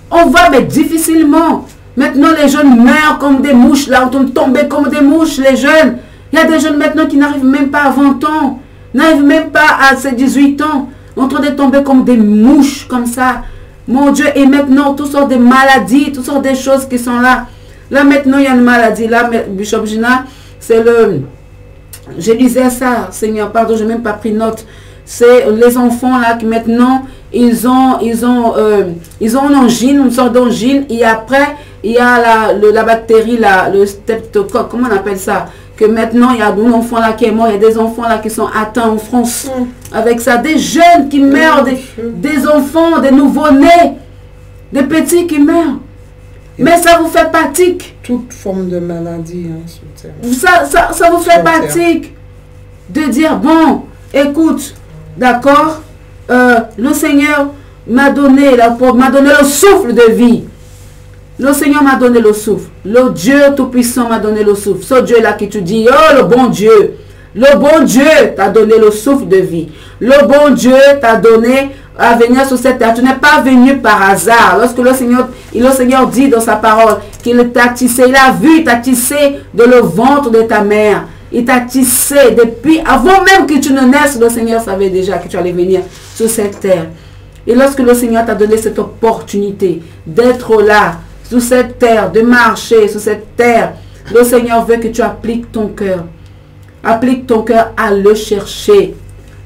B: On voit, mais difficilement. Maintenant, les jeunes meurent comme des mouches. Là, on tombe tomber comme des mouches, les jeunes. Il y a des jeunes maintenant qui n'arrivent même pas à 20 ans. N'arrivent même pas à ses 18 ans. En train de tomber comme des mouches, comme ça. Mon Dieu, et maintenant, toutes sortes de maladies, toutes sortes de choses qui sont là. Là, maintenant, il y a une maladie. Là, Bishop Gina, c'est le... Je lisais ça, Seigneur, pardon, je n'ai même pas pris note. C'est les enfants là qui maintenant, ils ont une angine, une sorte d'angine. Et après, il y a la bactérie, là, le streptocoque, comment on appelle ça? Que maintenant, il y a un enfant là qui est mort. Il y a des enfants là qui sont atteints en France. Avec ça, des jeunes qui meurent, des enfants, des nouveau-nés, des petits qui meurent. Mais ça vous fait pâtique.
A: Toute forme de maladie, hein, sur terre.
B: Ça vous fait pâtique de dire, bon, écoute, d'accord, le Seigneur m'a donné le souffle de vie. Le Seigneur m'a donné le souffle. Le Dieu Tout-Puissant m'a donné le souffle. Ce Dieu-là qui tu dis, oh, le bon Dieu. Le bon Dieu t'a donné le souffle de vie. Le bon Dieu t'a donné à venir sur cette terre. Tu n'es pas venu par hasard. Lorsque le Seigneur dit dans sa parole qu'il t'a tissé, il a vu, il t'a tissé de le ventre de ta mère. Il t'a tissé depuis, avant même que tu ne naisses, le Seigneur savait déjà que tu allais venir sur cette terre. Et lorsque le Seigneur t'a donné cette opportunité d'être là, sur cette terre, de marcher sur cette terre, le Seigneur veut que tu appliques ton cœur. Applique ton cœur à le chercher.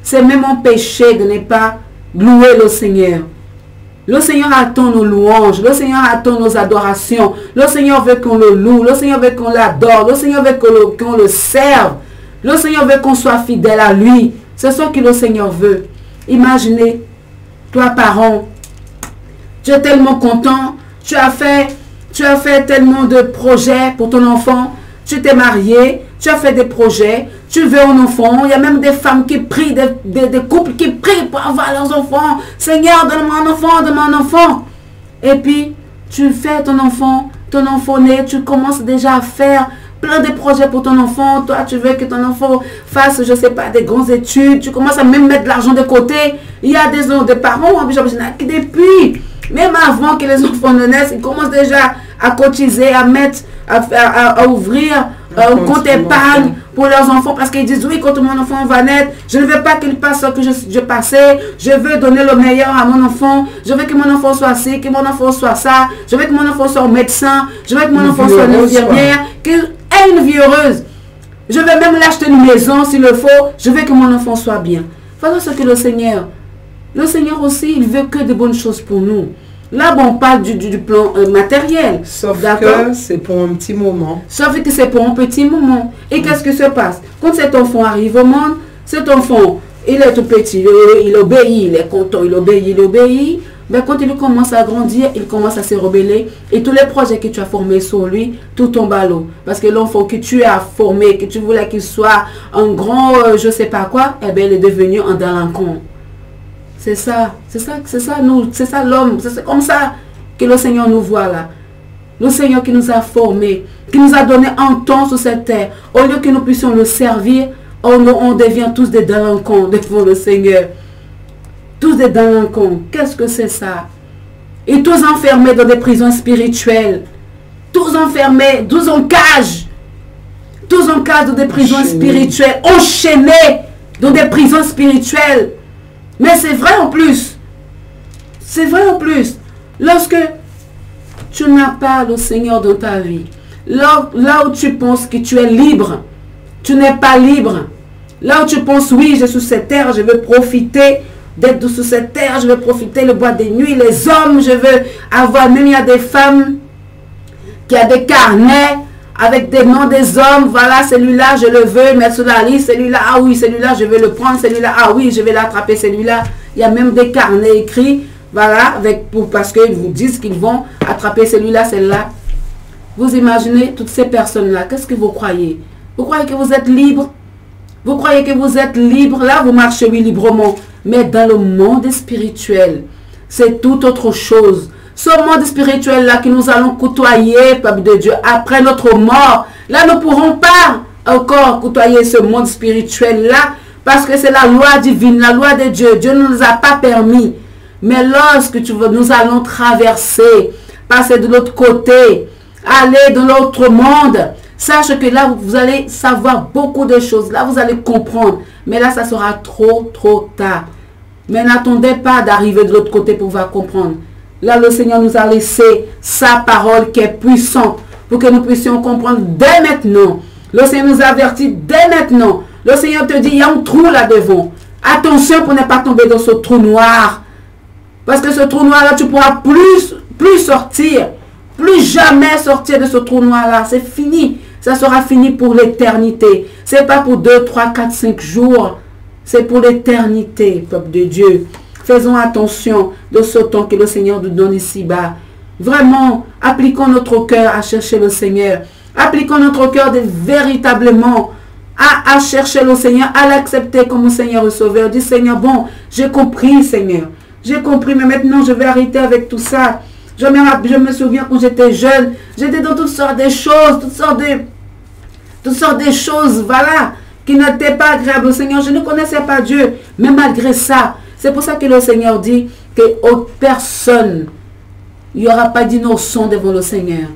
B: C'est même un péché de ne pas louer le Seigneur. Le Seigneur attend nos louanges. Le Seigneur attend nos adorations. Le Seigneur veut qu'on le loue. Le Seigneur veut qu'on l'adore. Le Seigneur veut qu'on le serve. Le Seigneur veut qu'on soit fidèle à lui. C'est ce que le Seigneur veut. Imaginez, toi parent, tu es tellement content. Tu as fait tellement de projets pour ton enfant. Tu t'es marié. Tu as fait des projets, tu veux un enfant. Il y a même des femmes qui prient, des couples qui prient pour avoir leurs enfants. Seigneur, donne-moi un enfant, donne-moi un enfant. Et puis, tu fais ton enfant né, tu commences déjà à faire plein de projets pour ton enfant. Toi, tu veux que ton enfant fasse, je ne sais pas, des grandes études. Tu commences à même mettre de l'argent de côté. Il y a des parents, qui depuis, même avant que les enfants ne naissent, ils commencent déjà à cotiser, à mettre, à ouvrir un compte épargne pour leurs enfants parce qu'ils disent oui, quand mon enfant va naître, je ne veux pas qu'il passe ce que je passais, je veux donner le meilleur à mon enfant, je veux que mon enfant soit ci, que mon enfant soit ça, je veux que mon enfant soit médecin, je veux que mon enfant soit une infirmière, qu'il ait une vie heureuse. Je vais même l'acheter une maison s'il le faut, je veux que mon enfant soit bien. Voilà ce que le Seigneur aussi, il veut que de bonnes choses pour nous. Là, bon, on parle du plan matériel.
A: Sauf que c'est pour un petit moment.
B: Sauf que c'est pour un petit moment. Et qu'est-ce que se passe? Quand cet enfant arrive au monde, cet enfant, il est tout petit, il obéit, il est content, il obéit. Mais quand il commence à grandir, il commence à se rebeller. Et tous les projets que tu as formés sur lui, tout tombe à l'eau. Parce que l'enfant que tu as formé, que tu voulais qu'il soit un grand, je sais pas quoi, eh bien, il est devenu un délinquant. C'est ça l'homme, c'est comme ça que le Seigneur nous voit là. Le Seigneur qui nous a formés, qui nous a donné un temps sur cette terre. Au lieu que nous puissions le servir, on devient tous des délinquants devant le Seigneur. Tous des délinquants. Qu'est-ce que c'est ça? Et tous enfermés dans des prisons spirituelles. Tous enfermés, tous en cage. Tous en cage dans des prisons spirituelles. Enchaînés dans des prisons spirituelles. Mais c'est vrai en plus. C'est vrai en plus. Lorsque tu n'as pas le Seigneur dans ta vie, là où tu penses que tu es libre, tu n'es pas libre. Là où tu penses, oui, je suis sur cette terre, je veux profiter d'être sur cette terre, je veux profiter le bois des nuits, les hommes, je veux avoir, même il y a des femmes qui ont des carnets avec des noms des hommes, voilà, celui-là, je le veux, mettre sur la liste, celui-là, ah oui, celui-là, je vais le prendre, celui-là, ah oui, je vais l'attraper, celui-là. Il y a même des carnets écrits, voilà, parce qu'ils vous disent qu'ils vont attraper celui-là, celle-là. Vous imaginez toutes ces personnes-là, qu'est-ce que vous croyez? Vous croyez que vous êtes libre? Vous croyez que vous êtes libre? Là, vous marchez, oui, librement. Mais dans le monde spirituel, c'est tout autre chose. Ce monde spirituel-là que nous allons côtoyer, peuple de Dieu, après notre mort, là, nous ne pourrons pas encore côtoyer ce monde spirituel-là, parce que c'est la loi divine, la loi de Dieu. Dieu ne nous a pas permis. Mais lorsque nous allons traverser, passer de l'autre côté, aller dans l'autre monde, sache que là, vous allez savoir beaucoup de choses. Là, vous allez comprendre. Mais là, ça sera trop tard. Mais n'attendez pas d'arriver de l'autre côté pour pouvoir comprendre. Là, le Seigneur nous a laissé sa parole qui est puissante pour que nous puissions comprendre dès maintenant. Le Seigneur nous avertit dès maintenant. Le Seigneur te dit, il y a un trou là devant. Attention pour ne pas tomber dans ce trou noir. Parce que ce trou noir-là, tu ne pourras plus sortir. Plus jamais sortir de ce trou noir-là. C'est fini. Ça sera fini pour l'éternité. Ce n'est pas pour 2, 3, 4, 5 jours. C'est pour l'éternité, peuple de Dieu. Faisons attention de ce temps que le Seigneur nous donne ici-bas. Vraiment, appliquons notre cœur à chercher le Seigneur. Appliquons notre cœur véritablement à chercher le Seigneur, à l'accepter comme Seigneur et Sauveur. Dis Seigneur, bon, j'ai compris Seigneur. J'ai compris, mais maintenant je vais arrêter avec tout ça. Je me souviens quand j'étais jeune, j'étais dans toutes sortes de choses, toutes sortes de choses, voilà, qui n'étaient pas agréables au Seigneur. Je ne connaissais pas Dieu, mais malgré ça, c'est pour ça que le Seigneur dit que personne, il n'y aura pas d'innocent devant le Seigneur.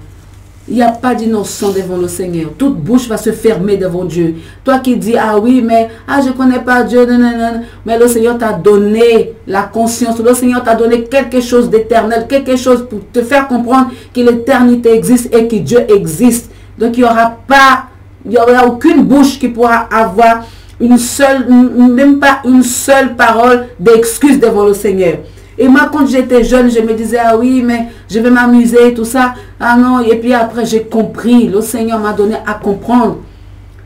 B: Il n'y a pas d'innocent devant le Seigneur. Toute bouche va se fermer devant Dieu. Toi qui dis, ah oui, mais je ne connais pas Dieu, non. Mais le Seigneur t'a donné la conscience. Le Seigneur t'a donné quelque chose d'éternel, quelque chose pour te faire comprendre que l'éternité existe et que Dieu existe. Donc il n'y aura aucune bouche qui pourra avoir même pas une seule parole d'excuse devant le Seigneur. Et moi, quand j'étais jeune, je me disais, ah oui, mais je vais m'amuser, tout ça. Ah non, et puis après, j'ai compris. Le Seigneur m'a donné à comprendre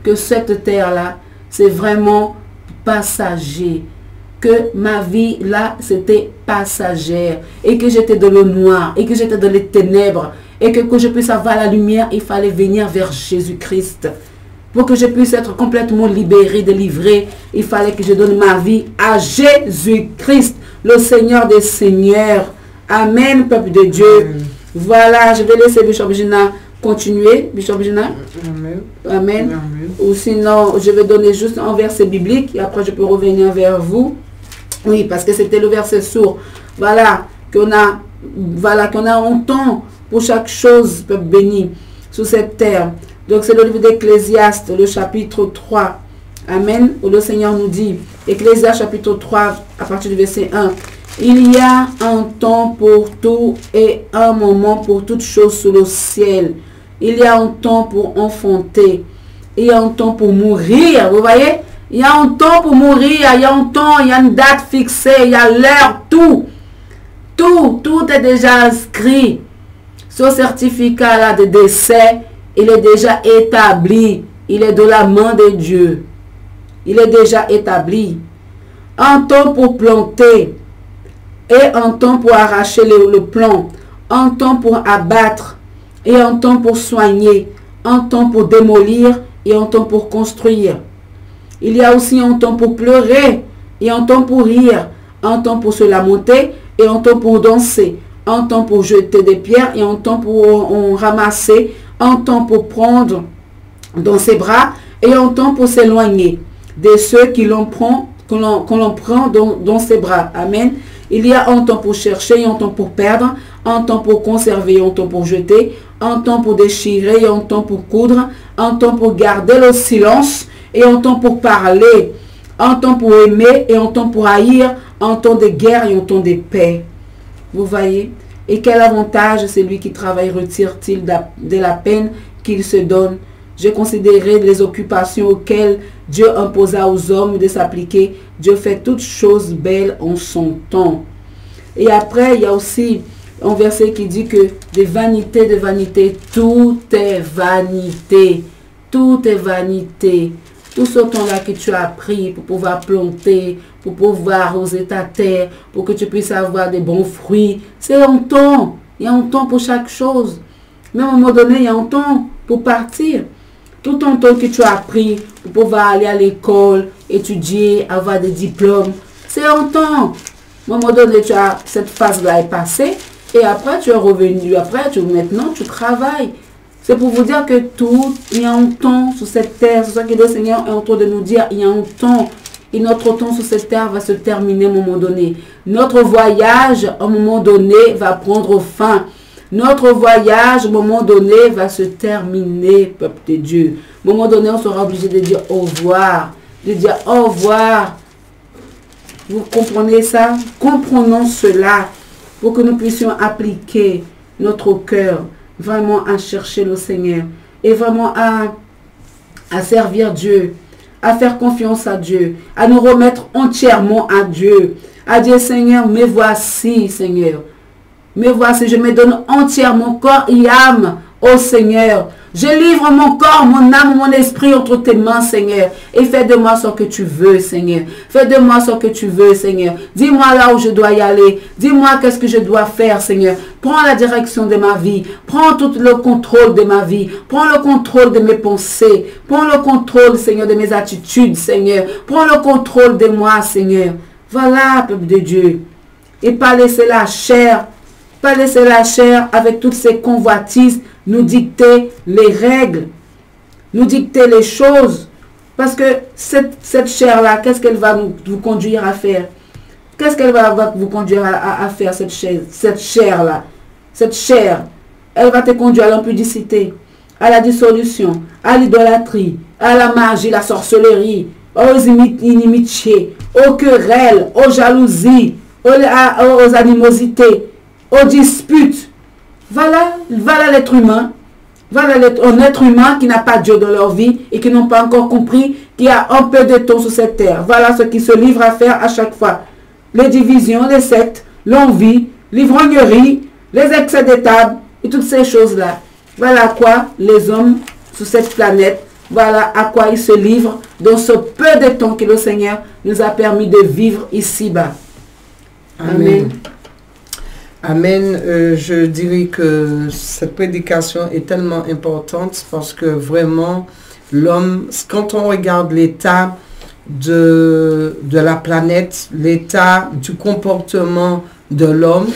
B: que cette terre-là, c'est vraiment passager. Que ma vie, là, c'était passagère. Et que j'étais dans le noir, et que j'étais dans les ténèbres. Et que je puisse avoir la lumière, il fallait venir vers Jésus-Christ. Pour que je puisse être complètement libéré, délivré, il fallait que je donne ma vie à Jésus-Christ, le Seigneur des Seigneurs. Amen, peuple de Dieu. Amen. Voilà, je vais laisser Bishop Gina continuer. Bishop Gina. Amen. Amen. Amen. Ou sinon, je vais donner juste un verset biblique et après je peux revenir vers vous. Oui, parce que c'était le verset sourd. Voilà, qu'on a un temps pour chaque chose, peuple béni, sur cette terre. Donc c'est le livre d'Ecclésiaste, le chapitre 3. Amen. Où le Seigneur nous dit, Ecclésiaste chapitre 3, à partir du verset 1. Il y a un temps pour tout et un moment pour toutes choses sous le ciel. Il y a un temps pour enfanter. Il y a un temps pour mourir. Vous voyez? Il y a un temps pour mourir. Il y a un temps, il y a une date fixée. Il y a l'heure, tout. Tout est déjà inscrit. Ce certificat-là de décès, il est déjà établi. Il est de la main de Dieu. Il est déjà établi. Un temps pour planter et un temps pour arracher le plant. Un temps pour abattre et un temps pour soigner. Un temps pour démolir et un temps pour construire. Il y a aussi un temps pour pleurer et un temps pour rire. Un temps pour se lamenter et un temps pour danser. Un temps pour jeter des pierres et un temps pour en ramasser. Un temps pour prendre dans ses bras et un temps pour s'éloigner de ceux qui l'on prend, qu'on l'on prend dans ses bras. Amen. Il y a un temps pour chercher et un temps pour perdre, un temps pour conserver et un temps pour jeter, un temps pour déchirer et un temps pour coudre, un temps pour garder le silence et un temps pour parler, un temps pour aimer et un temps pour haïr, un temps de guerre et un temps de paix. Vous voyez? Et quel avantage celui qui travaille retire-t-il de la peine qu'il se donne? J'ai considéré les occupations auxquelles Dieu imposa aux hommes de s'appliquer. Dieu fait toutes choses belles en son temps. Et après, il y a aussi un verset qui dit que de vanité, tout est vanité. Tout est vanité. Tout ce temps-là que tu as pris pour pouvoir planter, pour pouvoir arroser ta terre, pour que tu puisses avoir des bons fruits, c'est un temps. Il y a un temps pour chaque chose. Mais à un moment donné, il y a un temps pour partir. Tout ton temps que tu as pris pour pouvoir aller à l'école, étudier, avoir des diplômes, c'est un temps. À un moment donné, cette phase-là est passée et après tu es revenu. Après, maintenant, tu travailles. C'est pour vous dire que tout, il y a un temps sur cette terre. C'est ça que le Seigneur est en train de nous dire. Il y a un temps. Et notre temps sur cette terre va se terminer à un moment donné. Notre voyage, à un moment donné, va prendre fin. Notre voyage, à un moment donné, va se terminer, peuple de Dieu. À un moment donné, on sera obligé de dire au revoir. De dire au revoir. Vous comprenez ça? Comprenons cela pour que nous puissions appliquer notre cœur vraiment à chercher le Seigneur et vraiment à servir Dieu, à faire confiance à Dieu, à nous remettre entièrement à Dieu, à dire Seigneur, me voici Seigneur. Me voici, je me donne entièrement corps et âme au Seigneur. Je livre mon corps, mon âme, mon esprit entre tes mains, Seigneur. Et fais de moi ce que tu veux, Seigneur. Fais de moi ce que tu veux, Seigneur. Dis-moi là où je dois y aller. Dis-moi qu'est-ce que je dois faire, Seigneur. Prends la direction de ma vie. Prends tout le contrôle de ma vie. Prends le contrôle de mes pensées. Prends le contrôle, Seigneur, de mes attitudes, Seigneur. Prends le contrôle de moi, Seigneur. Voilà, peuple de Dieu. Et pas laisser la chair. Pas laisser la chair avec toutes ces convoitises nous dicter les règles, nous dicter les choses. Parce que cette chair-là, qu'est-ce qu'elle va vous conduire à faire? Qu'est-ce qu'elle va vous conduire à faire, cette chair-là? Cette chair, elle va te conduire à l'impudicité, à la dissolution, à l'idolâtrie, à la magie, la sorcellerie, aux inimitiés, aux querelles, aux jalousies, aux animosités, aux disputes. Voilà l'être humain. Voilà un être humain qui n'a pas Dieu dans leur vie et qui n'ont pas encore compris qu'il y a un peu de temps sur cette terre. Voilà ce qui se livre à faire à chaque fois. Les divisions, les sectes, l'envie, l'ivrognerie, les excès de table et toutes ces choses-là. Voilà à quoi les hommes sur cette planète, voilà à quoi ils se livrent dans ce peu de temps que le Seigneur nous a permis de vivre ici-bas. Amen.
A: Amen. Je dirais que cette prédication est tellement importante parce que vraiment, l'homme, quand on regarde l'état de la planète, l'état du comportement de l'homme,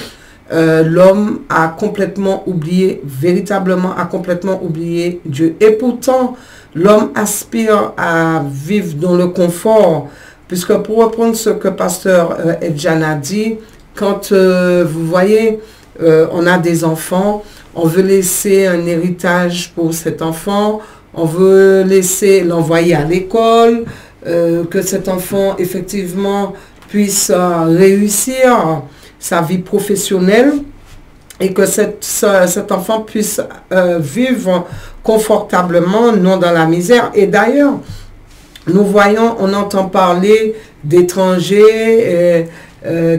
A: l'homme a complètement oublié, véritablement a complètement oublié Dieu. Et pourtant, l'homme aspire à vivre dans le confort, puisque pour reprendre ce que pasteur Edjan a dit, quand vous voyez on a des enfants, on veut laisser un héritage pour cet enfant, on veut laisser l'envoyer à l'école, que cet enfant effectivement puisse réussir sa vie professionnelle et que cet enfant puisse vivre confortablement, non dans la misère. Et d'ailleurs, nous voyons, on entend parler d'étrangers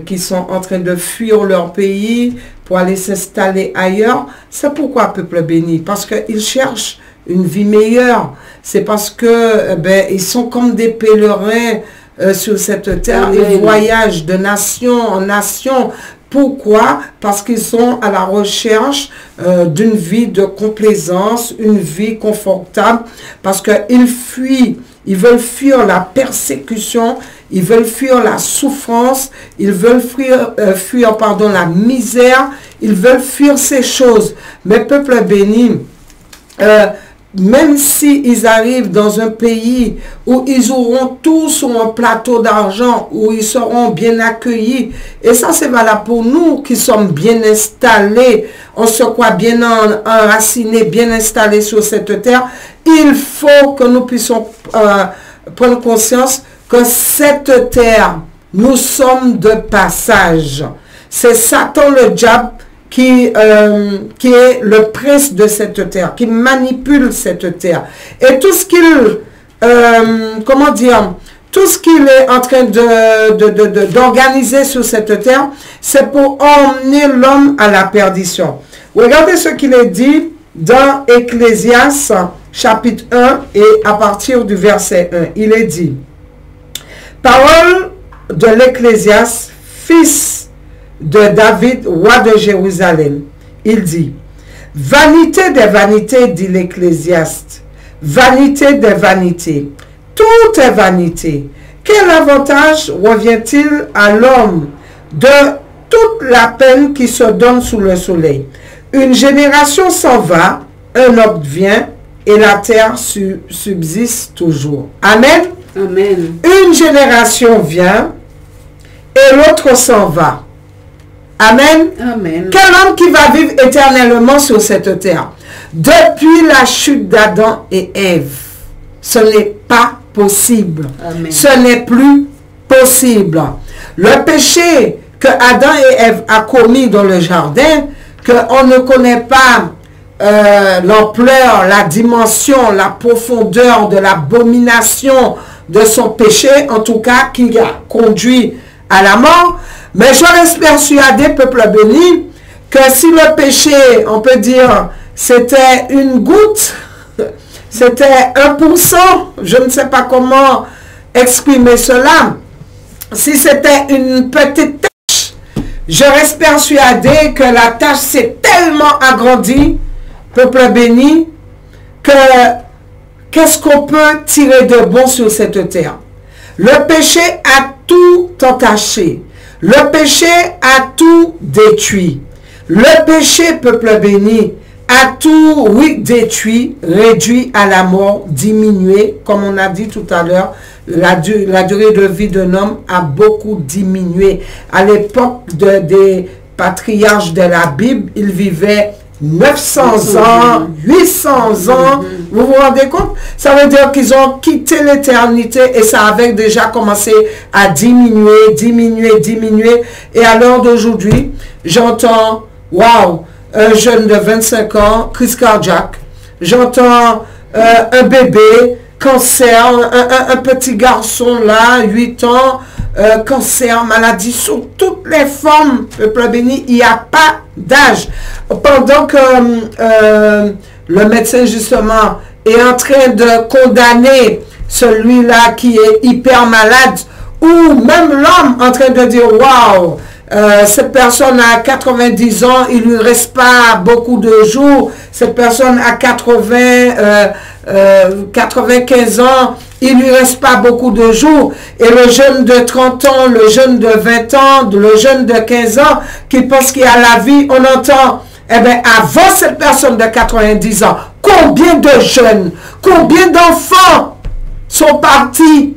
A: qui sont en train de fuir leur pays pour aller s'installer ailleurs. C'est pourquoi, peuple béni? Parce qu'ils cherchent une vie meilleure. C'est parce que ils sont comme des pèlerins sur cette terre.
B: Amen.
A: Ils voyagent de nation en nation. Pourquoi? Parce qu'ils sont à la recherche d'une vie de complaisance, une vie confortable, parce qu'ils fuient, ils veulent fuir la persécution, ils veulent fuir la souffrance, ils veulent fuir la misère, ils veulent fuir ces choses. Mais peuple béni, même s'ils arrivent dans un pays où ils auront tout sur un plateau d'argent, où ils seront bien accueillis, et ça c'est valable pour nous qui sommes bien installés, on se croit bien enracinés, bien installés sur cette terre, il faut que nous puissions prendre conscience que cette terre, nous sommes de passage. C'est Satan le diable qui est le prince de cette terre, qui manipule cette terre. Et tout ce qu'il, tout ce qu'il est en train d'organiser sur cette terre, c'est pour emmener l'homme à la perdition. Regardez ce qu'il est dit dans Ecclésiaste, chapitre 1, et à partir du verset 1. Il est dit, parole de l'Ecclésiaste, fils de David, roi de Jérusalem. Il dit, vanité des vanités, dit l'Ecclésiaste, vanité des vanités, tout est vanité. Quel avantage revient-il à l'homme de toute la peine qui se donne sous le soleil? Une génération s'en va, un autre vient, et la terre subsiste toujours. Amen.
B: Amen.
A: Une génération vient, et l'autre s'en va. Amen.
B: Amen.
A: Quel homme qui va vivre éternellement sur cette terre? Depuis la chute d'Adam et Ève, ce n'est pas possible.
B: Amen.
A: Ce n'est plus possible. Le péché que Adam et Ève a commis dans le jardin, qu'on ne connaît pas l'ampleur, la dimension, la profondeur de l'abomination de son péché, en tout cas qui a conduit à la mort. Mais je reste persuadé, peuple béni, que si le péché, on peut dire, c'était une goutte, c'était 1%, je ne sais pas comment exprimer cela, si c'était une petite tâche, je reste persuadé que la tâche s'est tellement agrandie, peuple béni, que qu'est-ce qu'on peut tirer de bon sur cette terre? Le péché a tout entaché. Le péché a tout détruit. Le péché, peuple béni, a tout, oui, détruit, réduit à la mort, diminué. Comme on a dit tout à l'heure, la durée de vie d'un homme a beaucoup diminué. À l'époque des patriarches de la Bible, ils vivaient 900 ans, 800 ans. Vous vous rendez compte? Ça veut dire qu'ils ont quitté l'éternité et ça avait déjà commencé à diminuer, diminuer, diminuer. Et à l'heure d'aujourd'hui, j'entends, waouh, un jeune de 25 ans, crise cardiaque. J'entends un bébé, cancer, un petit garçon là, 8 ans, cancer, maladie, sous toutes les formes, peuple béni, il n'y a pas d'âge. Pendant que le médecin justement est en train de condamner celui-là qui est hyper malade, ou même l'homme en train de dire waouh, cette personne a 90 ans, il ne lui reste pas beaucoup de jours, cette personne a 95 ans, il ne lui reste pas beaucoup de jours. Et le jeune de 30 ans, le jeune de 20 ans, le jeune de 15 ans, qui pense qu'il y a la vie, on entend, eh bien, avant cette personne de 90 ans, combien de jeunes, combien d'enfants sont partis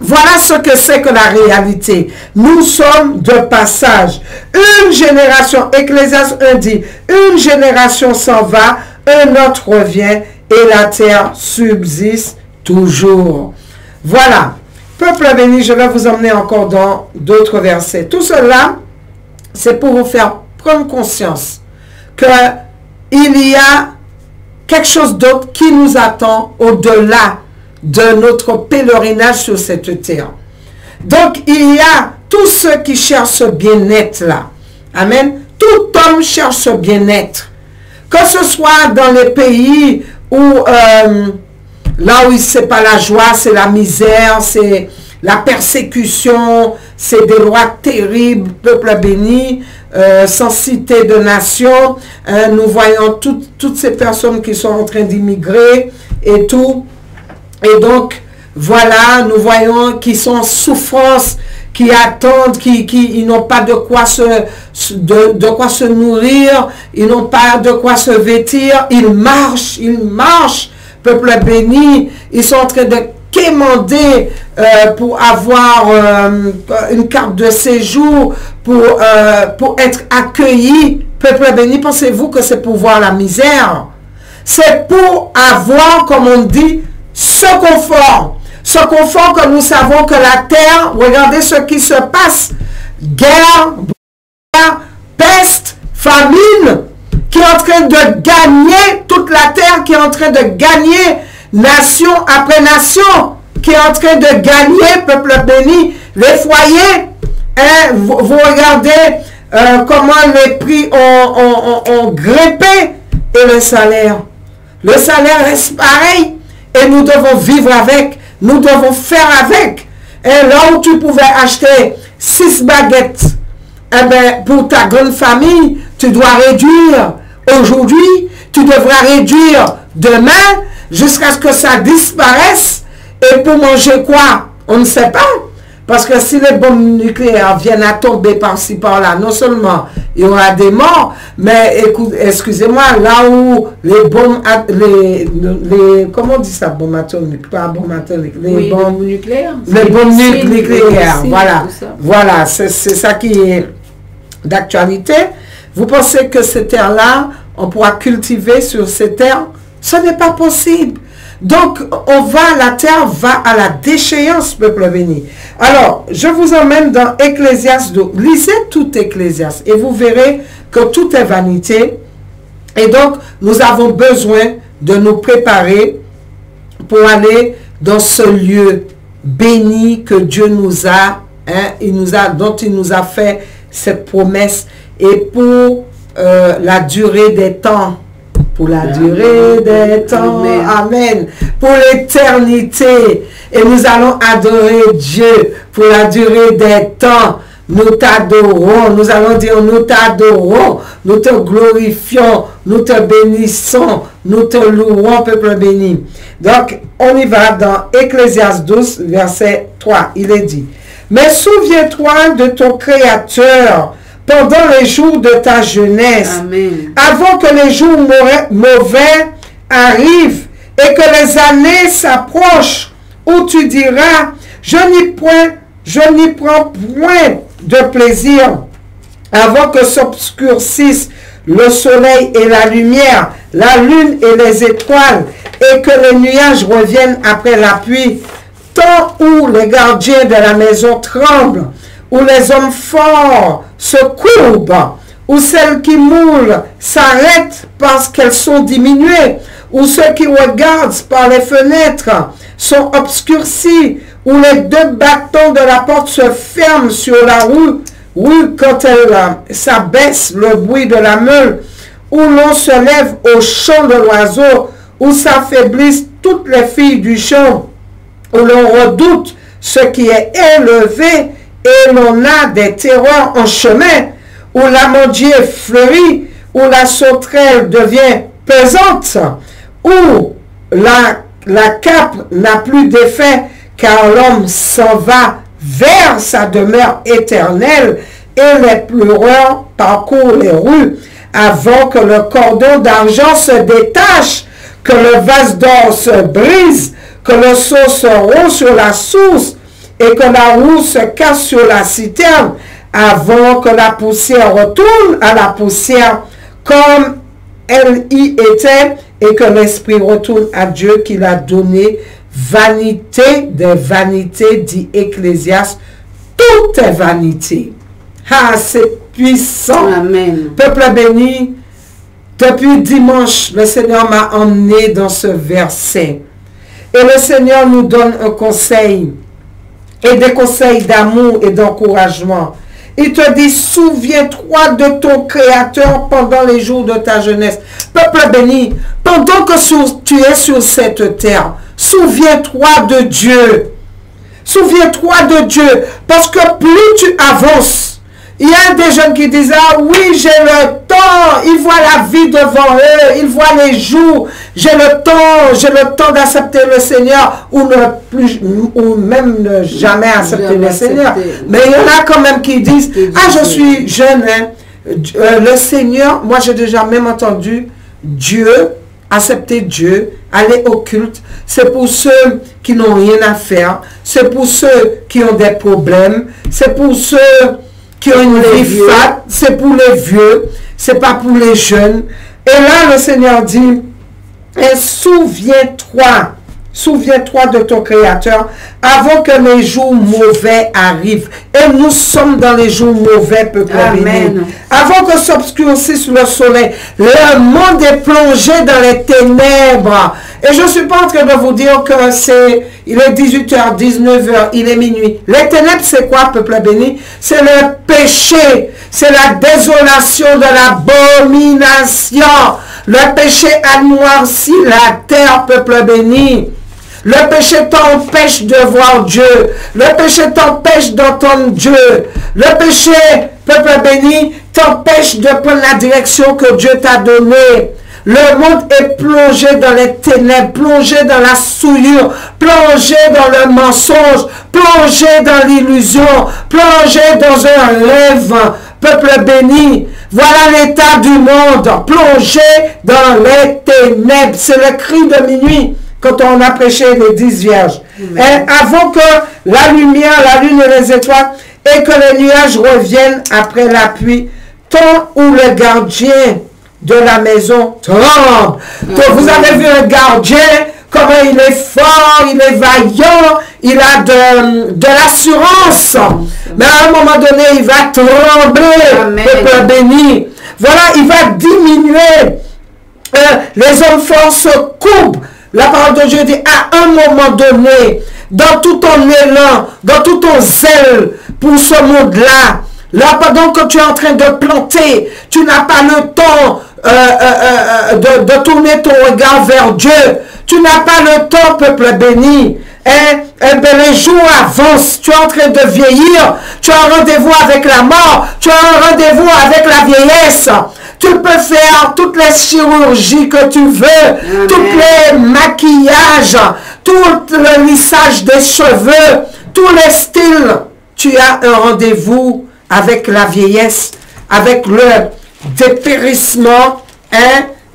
A: Voilà ce que c'est que la réalité. Nous sommes de passage. Une génération, Ecclésiaste 1 dit, une génération s'en va, un autre revient et la terre subsiste toujours. Voilà. Peuple béni, je vais vous emmener encore dans d'autres versets. Tout cela, c'est pour vous faire prendre conscience qu'il y a quelque chose d'autre qui nous attend au-delà de notre pèlerinage sur cette terre. Donc, il y a tous ceux qui cherchent ce bien-être là. Amen. Tout homme cherche ce bien-être. Que ce soit dans les pays où, là où c'est pas la joie, c'est la misère, c'est la persécution, c'est des lois terribles, peuple béni, sans citer de nation. Nous voyons toutes ces personnes qui sont en train d'immigrer et tout. Et donc, voilà, nous voyons qu'ils sont en souffrance, qui attendent, qui n'ont pas de quoi se nourrir, ils n'ont pas de quoi se vêtir, ils marchent, peuple béni, ils sont en train de quémander pour avoir une carte de séjour, pour être accueillis. Peuple béni, pensez-vous que c'est pour voir la misère? C'est pour avoir, comme on dit, ce confort que nous savons que la terre, regardez ce qui se passe, guerre, peste, famine, qui est en train de gagner toute la terre, qui est en train de gagner nation après nation, qui est en train de gagner, peuple béni, les foyers. Hein, vous regardez comment les prix ont grimpé et le salaire reste pareil. Et nous devons vivre avec, nous devons faire avec. Et là où tu pouvais acheter 6 baguettes, eh ben, pour ta grande famille, tu dois réduire aujourd'hui, tu devras réduire demain, jusqu'à ce que ça disparaisse. Et pour manger quoi? On ne sait pas. Parce que si les bombes nucléaires viennent à tomber par-ci, par-là, non seulement il y aura des morts, mais excusez-moi, là où les bombes, comment on dit ça, bombes atomiques, pas bombes atomiques, les bombes nucléaires. Les bombes nucléaires, voilà. Voilà, c'est ça qui est d'actualité. Vous pensez que ces terres-là, on pourra cultiver sur ces terres? Ce n'est pas possible. Donc, la terre va à la déchéance, peuple béni. Alors, je vous emmène dans Ecclésiaste 2. Lisez tout Ecclésiaste et vous verrez que tout est vanité. Et donc, nous avons besoin de nous préparer pour aller dans ce lieu béni que Dieu nous a, dont il nous a fait cette promesse, et pour la durée des temps. Pour la durée des temps. Amen. Amen. Pour l'éternité. Et nous allons adorer Dieu pour la durée des temps. Nous t'adorons. Nous allons dire nous t'adorons. Nous te glorifions. Nous te bénissons. Nous te louons, peuple béni. Donc, on y va dans Ecclésiaste 12, verset 3. Il est dit: mais souviens-toi de ton Créateur pendant les jours de ta jeunesse. Amen. Avant que les jours mauvais arrivent et que les années s'approchent, où tu diras, je n'y prends point de plaisir, avant que s'obscurcissent le soleil et la lumière, la lune et les étoiles, et que les nuages reviennent après la pluie, temps où les gardiens de la maison tremblent, où les hommes forts se courbent, où celles qui moulent s'arrêtent parce qu'elles sont diminuées, où ceux qui regardent par les fenêtres sont obscurcis, où les 2 bâtons de la porte se ferment sur la rue quand elle s'abaisse le bruit de la meule, où l'on se lève au chant de l'oiseau, où s'affaiblissent toutes les filles du champ, où l'on redoute ce qui est élevé, et l'on a des terreurs en chemin, où l'amandier fleurit, où la sauterelle devient pesante, où la cape n'a plus d'effet, car l'homme s'en va vers sa demeure éternelle, et les pleureurs parcourent les rues, avant que le cordon d'argent se détache, que le vase d'or se brise, que le seau se rompt sur la source, et que la roue se casse sur la citerne avant que la poussière retourne à la poussière comme elle y était et que l'esprit retourne à Dieu qui l'a donné. Vanité des vanités, dit Ecclésiaste, tout est vanité. Ah, c'est puissant.
B: Amen.
A: Peuple béni, depuis dimanche, le Seigneur m'a emmené dans ce verset. Et le Seigneur nous donne un conseil, et des conseils d'amour et d'encouragement. Il te dit, souviens-toi de ton Créateur pendant les jours de ta jeunesse. Peuple béni, pendant que tu es sur cette terre, souviens-toi de Dieu. Souviens-toi de Dieu. Parce que plus tu avances, il y a des jeunes qui disent, ah oui, j'ai le temps. Ils voient la vie devant eux. Ils voient les jours. J'ai le temps d'accepter le Seigneur ou même ne jamais accepter le Seigneur. Mais il y en a quand même qui disent, ah je suis jeune. Hein. Le Seigneur, moi j'ai déjà même entendu Dieu, accepter Dieu, aller au culte. C'est pour ceux qui n'ont rien à faire. C'est pour ceux qui ont des problèmes. C'est pour ceux qui ont une vie fat, c'est pour les vieux, c'est pas pour les jeunes. Et là, le Seigneur dit, et souviens-toi de ton Créateur avant que les jours mauvais arrivent. Et nous sommes dans les jours mauvais, peuple béni. Avant que s'obscurcisse le soleil, le monde est plongé dans les ténèbres. Et je ne suis pas en train de vous dire que il est 18h, 19h, il est minuit. Les ténèbres, c'est quoi, peuple béni? C'est le péché, c'est la désolation de l'abomination. Le péché a noirci la terre, peuple béni. Le péché t'empêche de voir Dieu. Le péché t'empêche d'entendre Dieu. Le péché, peuple béni, t'empêche de prendre la direction que Dieu t'a donnée. Le monde est plongé dans les ténèbres, plongé dans la souillure, plongé dans le mensonge, plongé dans l'illusion, plongé dans un rêve. Peuple béni, voilà l'état du monde, plongé dans les ténèbres. C'est le cri de minuit quand on a prêché les 10 vierges. Et avant que la lumière, la lune et les étoiles, et que les nuages reviennent après la pluie, temps où le gardien de la maison tremble. Donc vous avez vu un gardien, comment il est fort, il est vaillant, il a de l'assurance. Mais à un moment donné, il va trembler, peuple béni. Voilà, il va diminuer. Les hommes forts se coupent. La parole de Dieu dit, à un moment donné, dans tout ton élan, dans tout ton zèle pour ce monde-là, là, pendant que tu es en train de planter, tu n'as pas le temps de tourner ton regard vers Dieu. Tu n'as pas le temps, peuple béni. Les jours avancent. Tu es en train de vieillir. Tu as un rendez-vous avec la mort. Tu as un rendez-vous avec la vieillesse. Tu peux faire toutes les chirurgies que tu veux, tous les maquillages, tout le lissage des cheveux, tous les styles. Tu as un rendez-vous avec la vieillesse, avec le dépérissement,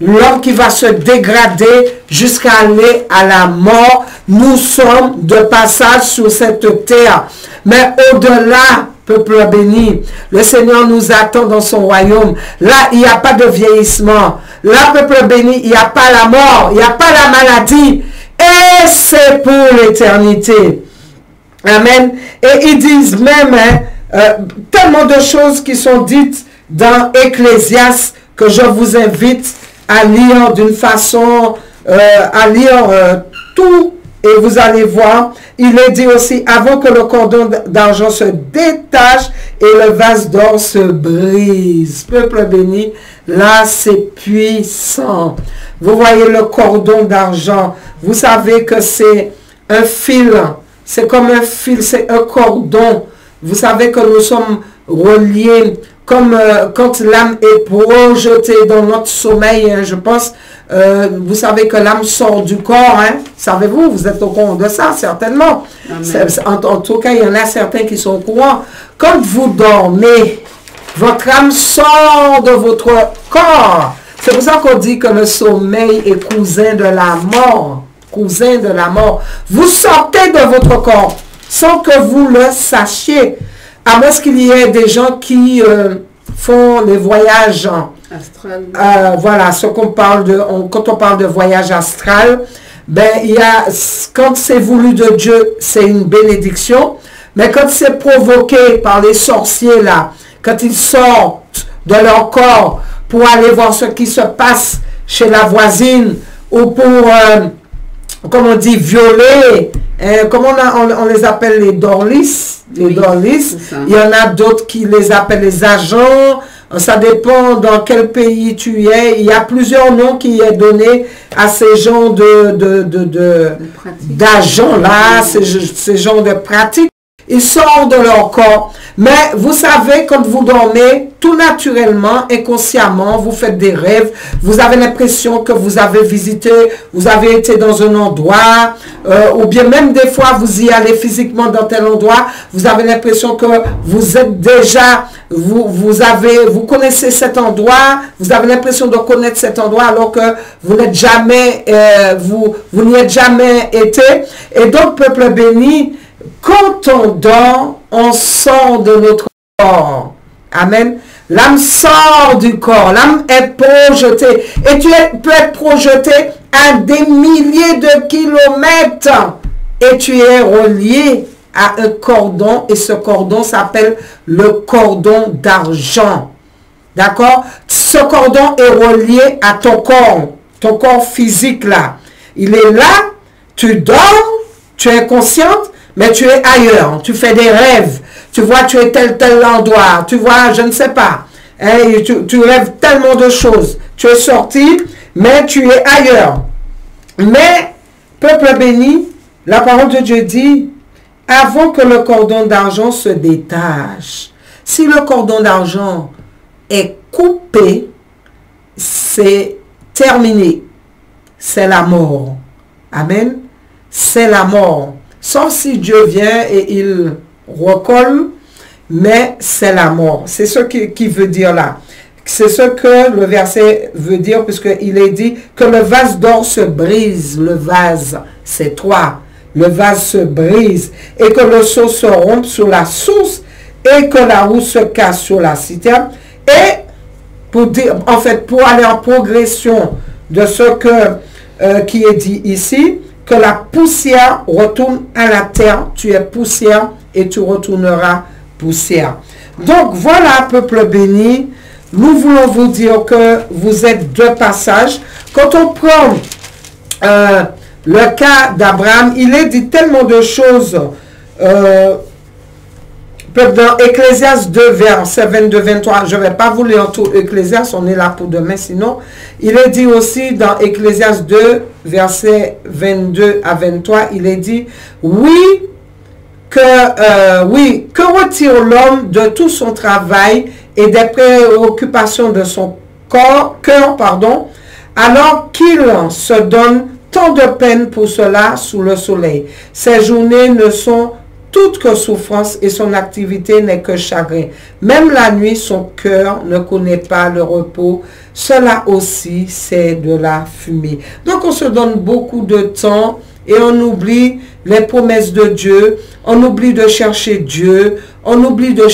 A: l'homme qui va se dégrader jusqu'à aller à la mort. Nous sommes de passage sur cette terre. Mais au-delà, peuple béni, le Seigneur nous attend dans son royaume. Là, il n'y a pas de vieillissement. Là, peuple béni, il n'y a pas la mort, il n'y a pas la maladie. Et c'est pour l'éternité. Amen. Et ils disent même tellement de choses qui sont dites dans Ecclésiaste que je vous invite à lire d'une façon, à lire tout, et vous allez voir. Il est dit aussi, avant que le cordon d'argent se détache et le vase d'or se brise. Peuple béni, là c'est puissant. Vous voyez le cordon d'argent. Vous savez que c'est un fil. C'est comme un fil, c'est un cordon. Vous savez que nous sommes reliés comme quand l'âme est projetée dans notre sommeil, hein, je pense. Vous savez que l'âme sort du corps, hein? Savez-vous, vous êtes au courant de ça, certainement. En tout cas, il y en a certains qui sont au courant. Quand vous dormez, votre âme sort de votre corps. C'est pour ça qu'on dit que le sommeil est cousin de la mort. Cousin de la mort. Vous sortez de votre corps. sans que vous le sachiez. À moins qu'il y ait des gens qui font les voyages
B: astral.
A: Voilà, ce qu'on parle de, quand on parle de voyage astral, ben, quand c'est voulu de Dieu, c'est une bénédiction. Mais quand c'est provoqué par les sorciers là, quand ils sortent de leur corps pour aller voir ce qui se passe chez la voisine ou pour, comme on dit, violer, comment on les appelle les dorlis, il y en a d'autres qui les appellent les agents, ça dépend dans quel pays tu es, il y a plusieurs noms qui est donné à ces genres d'agents là, ces genres de pratiques. Ils sortent de leur corps. Mais vous savez, quand vous dormez, tout naturellement, inconsciemment, vous faites des rêves. Vous avez l'impression que vous avez visité, vous avez été dans un endroit, ou bien même des fois, vous y allez physiquement dans tel endroit. Vous avez l'impression que vous êtes déjà, vous connaissez cet endroit. Vous avez l'impression de connaître cet endroit alors que vous n'êtes jamais, vous n'y êtes jamais été. Et donc, peuple béni, quand on dort, on sort de notre corps. Amen. L'âme sort du corps. L'âme est projetée. Et tu peux être projeté à des milliers de kilomètres. Et tu es relié à un cordon. Et ce cordon s'appelle le cordon d'argent. D'accord? Ce cordon est relié à ton corps physique là. Il est là, tu dors, tu es consciente, mais tu es ailleurs, tu fais des rêves, tu vois, tu es tel endroit, tu vois, je ne sais pas, hein, tu rêves tellement de choses, tu es sorti, mais tu es ailleurs. Mais, peuple béni, la parole de Dieu dit, avant que le cordon d'argent se détache, si le cordon d'argent est coupé, c'est terminé, c'est la mort. Amen, c'est la mort. Sauf si Dieu vient et il recolle, mais c'est la mort. C'est ce qui veut dire là. C'est ce que le verset veut dire, puisqu'il est dit que le vase d'or se brise. Le vase, c'est toi. Le vase se brise et que le seau se rompe sur la source et que la roue se casse sur la citerne. Et pour dire, en fait, pour aller en progression de ce qui est dit ici, que la poussière retourne à la terre. Tu es poussière et tu retourneras poussière. Donc voilà, peuple béni, nous voulons vous dire que vous êtes de passage. Quand on prend le cas d'Abraham, il est dit tellement de choses. Dans Ecclésiaste 2, verset 22-23, je ne vais pas vous lire tout Ecclésiaste, on est là pour demain, sinon. Il est dit aussi dans Ecclésiaste 2, verset 22 à 23, il est dit, oui, que retire l'homme de tout son travail et des préoccupations de son cœur, alors qu'il se donne tant de peine pour cela sous le soleil. Ses journées ne sont toute que souffrance et son activité n'est que chagrin. Même la nuit, son cœur ne connaît pas le repos. Cela aussi, c'est de la fumée. Donc, on se donne beaucoup de temps et on oublie les promesses de Dieu. On oublie de chercher Dieu. On oublie de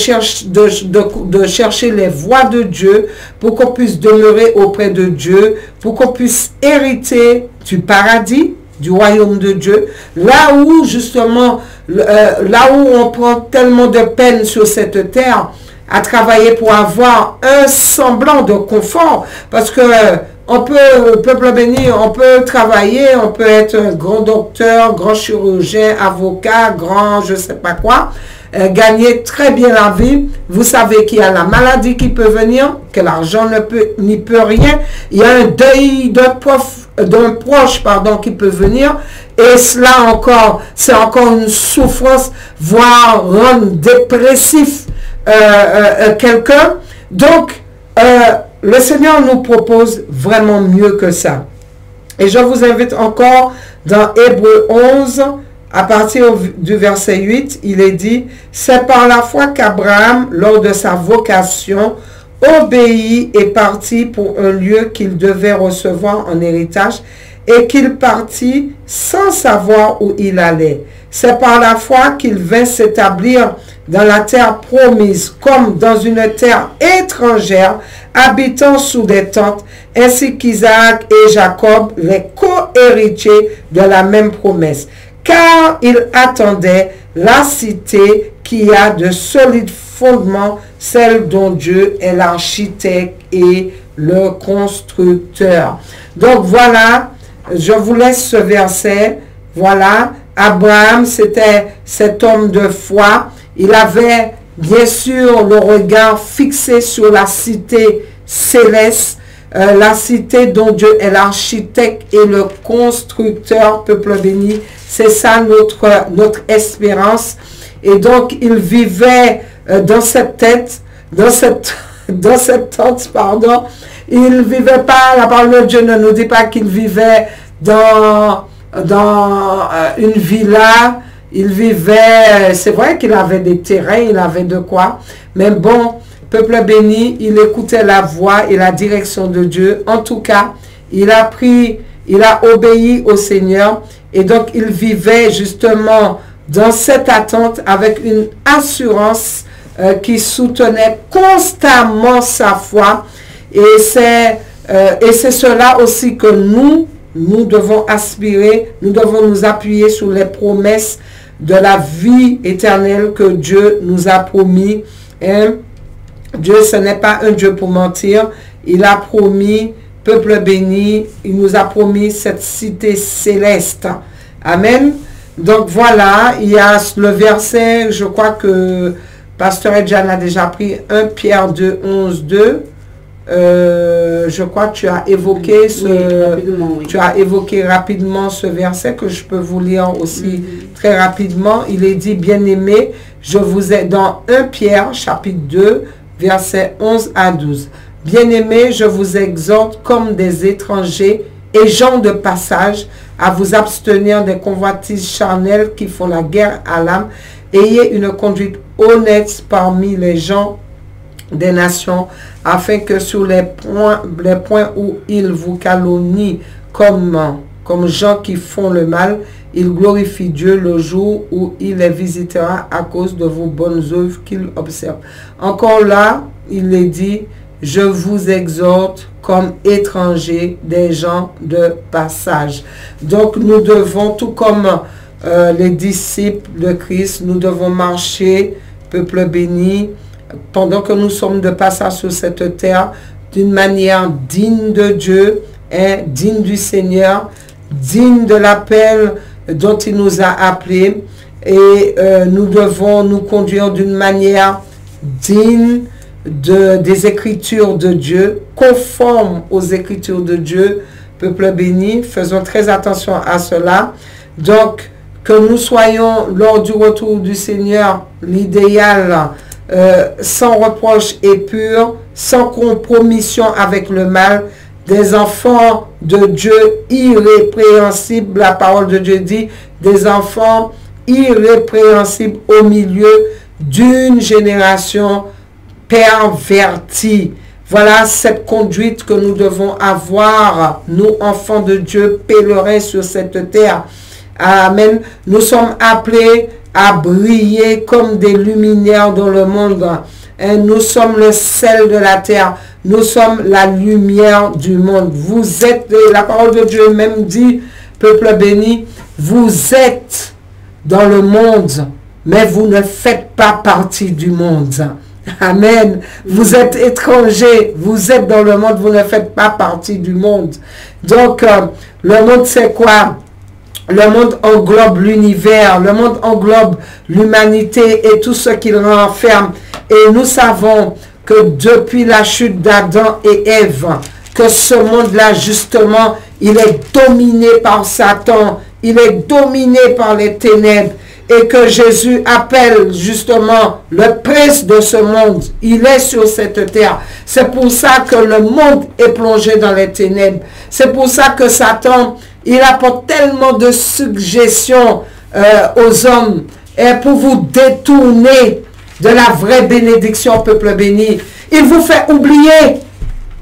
A: chercher les voies de Dieu pour qu'on puisse demeurer auprès de Dieu, pour qu'on puisse hériter du paradis, du royaume de Dieu, là où justement, là où on prend tellement de peine sur cette terre à travailler pour avoir un semblant de confort, parce que on peut, peuple béni, on peut travailler, on peut être grand docteur, grand chirurgien, avocat, grand je sais pas quoi, gagner très bien la vie. Vous savez qu'il y a la maladie qui peut venir, que l'argent n'y peut rien. Il y a un deuil d'un proche qui peut venir. Et cela encore, c'est encore une souffrance, voire rendre dépressif quelqu'un. Donc, le Seigneur nous propose vraiment mieux que ça. Et je vous invite encore dans Hébreux 11, à partir du verset 8, il est dit, c'est par la foi qu'Abraham, lors de sa vocation, obéit et partit pour un lieu qu'il devait recevoir en héritage et qu'il partit sans savoir où il allait. C'est par la foi qu'il vint s'établir dans la terre promise, comme dans une terre étrangère, habitant sous des tentes, ainsi qu'Isaac et Jacob, les co-héritiers de la même promesse. Car il attendait la cité qui a de solides fondements, celle dont Dieu est l'architecte et le constructeur. Donc voilà, je vous laisse ce verset. Voilà, Abraham, c'était cet homme de foi. Il avait bien sûr le regard fixé sur la cité céleste, la cité dont Dieu est l'architecte et le constructeur, peuple béni. C'est ça notre espérance. Et donc, il vivait dans cette tête, dans cette tente, pardon. Il vivait pas, la parole de Dieu ne nous dit pas qu'il vivait dans une villa. Il vivait, c'est vrai qu'il avait des terrains, il avait de quoi. Mais bon, peuple béni, il écoutait la voix et la direction de Dieu. En tout cas, il a obéi au Seigneur. Et donc, il vivait justement dans cette attente avec une assurance qui soutenait constamment sa foi. Et c'est cela aussi que nous devons aspirer, nous devons nous appuyer sur les promesses de la vie éternelle que Dieu nous a promis. Et Dieu, ce n'est pas un Dieu pour mentir. Il a promis, peuple béni, il nous a promis cette cité céleste. Amen. Donc voilà, il y a le verset, je crois que Pasteur Edjan a déjà pris 1 Pierre 2, 11, 2. Je crois que tu as évoqué tu as évoqué rapidement ce verset que je peux vous lire aussi très rapidement. Il est dit, bien-aimés, je vous ai dans 1 Pierre chapitre 2 versets 11 à 12. Bien-aimés, je vous exhorte comme des étrangers et gens de passage à vous abstenir des convoitises charnelles qui font la guerre à l'âme. Ayez une conduite honnête parmi les gens des nations, afin que sur les points où ils vous calomnient comme gens qui font le mal, ils glorifient Dieu le jour où il les visitera à cause de vos bonnes œuvres qu'il observe. Encore là, il est dit, je vous exhorte comme étrangers, des gens de passage. Donc nous devons, tout comme les disciples de Christ, nous devons marcher, peuple béni, pendant que nous sommes de passage sur cette terre, d'une manière digne de Dieu, digne du Seigneur, digne de l'appel dont il nous a appelés. Et nous devons nous conduire d'une manière digne des Écritures de Dieu, conforme aux Écritures de Dieu, peuple béni. Faisons très attention à cela. Donc, que nous soyons lors du retour du Seigneur, l'idéal, sans reproche et pur, sans compromission avec le mal, des enfants de Dieu irrépréhensibles. La parole de Dieu dit, des enfants irrépréhensibles au milieu d'une génération pervertie. Voilà cette conduite que nous devons avoir, nous enfants de Dieu, pèlerins sur cette terre. Amen. Nous sommes appelés à briller comme des luminaires dans le monde. Et nous sommes le sel de la terre. Nous sommes la lumière du monde. Vous êtes, la parole de Dieu même dit, peuple béni, vous êtes dans le monde, mais vous ne faites pas partie du monde. Amen. Vous êtes étrangers, vous êtes dans le monde, vous ne faites pas partie du monde. Donc, le monde, c'est quoi? Le monde englobe l'univers, le monde englobe l'humanité et tout ce qu'il renferme. Et nous savons que depuis la chute d'Adam et Ève, que ce monde-là, justement, il est dominé par Satan, il est dominé par les ténèbres. Et que Jésus appelle justement le prince de ce monde. Il est sur cette terre. C'est pour ça que le monde est plongé dans les ténèbres. C'est pour ça que Satan, il apporte tellement de suggestions aux hommes et pour vous détourner de la vraie bénédiction, peuple béni. Il vous fait oublier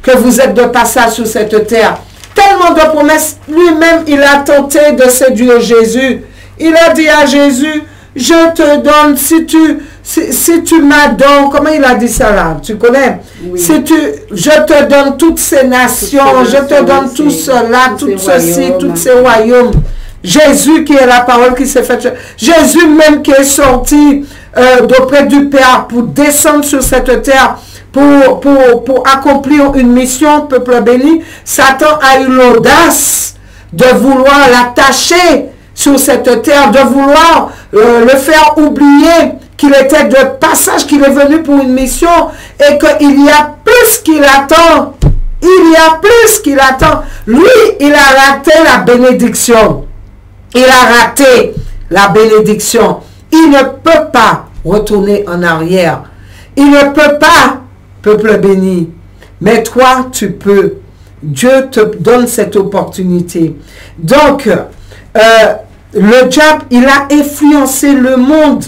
A: que vous êtes de passage sur cette terre. Tellement de promesses. Lui-même, il a tenté de séduire Jésus. Il a dit à Jésus, je te donne, si tu m'adores, comment il a dit ça là? Tu connais?
B: Oui.
A: Je te donne toutes ces nations, je te donne tout cela, tout ceci, tous ces royaumes. Jésus qui est la parole qui s'est faite. Jésus même qui est sorti d'auprès du Père pour descendre sur cette terre, pour accomplir une mission, peuple béni. Satan a eu l'audace de vouloir l'attacher sur cette terre, de vouloir le faire oublier qu'il était de passage, qu'il est venu pour une mission et qu'il y a plus qu'il attend. Il y a plus qu'il attend. Lui, il a raté la bénédiction. Il a raté la bénédiction. Il ne peut pas retourner en arrière. Il ne peut pas, peuple béni. Mais toi, tu peux. Dieu te donne cette opportunité. Donc, le diable, il a influencé le monde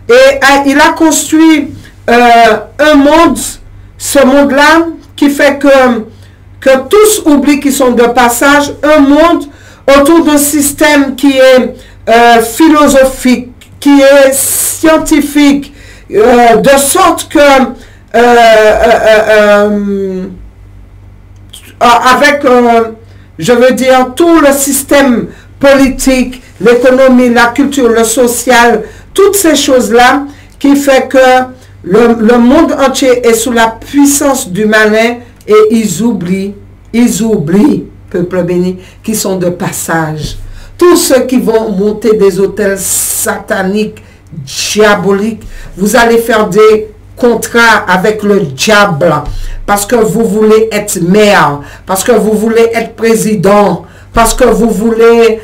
A: et il a construit un monde, ce monde-là, qui fait que tous oublient qu'ils sont de passage, un monde autour d'un système qui est philosophique, qui est scientifique, de sorte que avec, je veux dire, tout le système politique, l'économie, la culture, le social, toutes ces choses-là qui fait que le monde entier est sous la puissance du malin et ils oublient, peuple béni, qui sont de passage. Tous ceux qui vont monter des hôtels sataniques, diaboliques, vous allez faire des contrat avec le diable parce que vous voulez être maire, parce que vous voulez être président, parce que vous voulez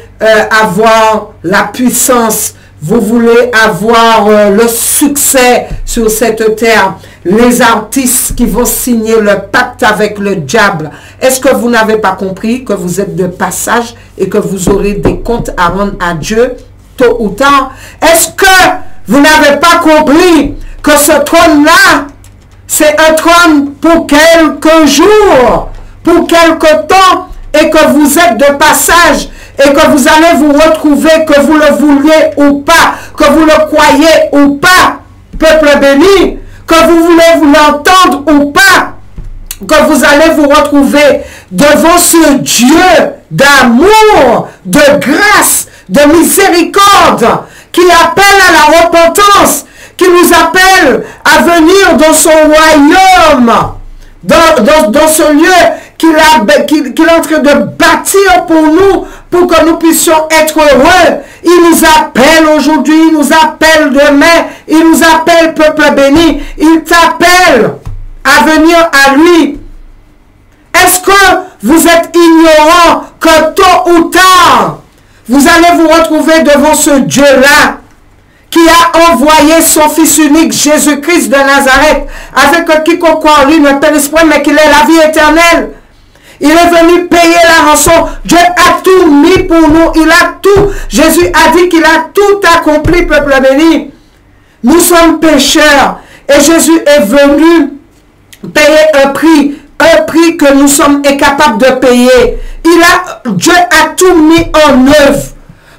A: avoir la puissance, vous voulez avoir le succès sur cette terre. Les artistes qui vont signer le pacte avec le diable. Est-ce que vous n'avez pas compris que vous êtes de passage et que vous aurez des comptes à rendre à Dieu tôt ou tard? Est-ce que vous n'avez pas compris que ce trône-là, c'est un trône pour quelques jours, pour quelques temps, et que vous êtes de passage, et que vous allez vous retrouver, que vous le vouliez ou pas, que vous le croyez ou pas, peuple béni, que vous voulez vous l'entendre ou pas, que vous allez vous retrouver devant ce Dieu d'amour, de grâce, de miséricorde, qui appelle à la repentance, qui nous appelle à venir dans son royaume, dans ce lieu qu'il est en train de bâtir pour nous, pour que nous puissions être heureux. Il nous appelle aujourd'hui, il nous appelle demain, il nous appelle peuple béni, il t'appelle à venir à lui. Est-ce que vous êtes ignorant que tôt ou tard, vous allez vous retrouver devant ce Dieu-là, qui a envoyé son Fils unique, Jésus-Christ de Nazareth, avec quiconque croit en lui ne périsse point, mais qu'il ait la vie éternelle. Il est venu payer la rançon. Dieu a tout mis pour nous. Il a tout. Jésus a dit qu'il a tout accompli, peuple béni. Nous sommes pécheurs. Et Jésus est venu payer un prix que nous sommes incapables de payer. Dieu a tout mis en œuvre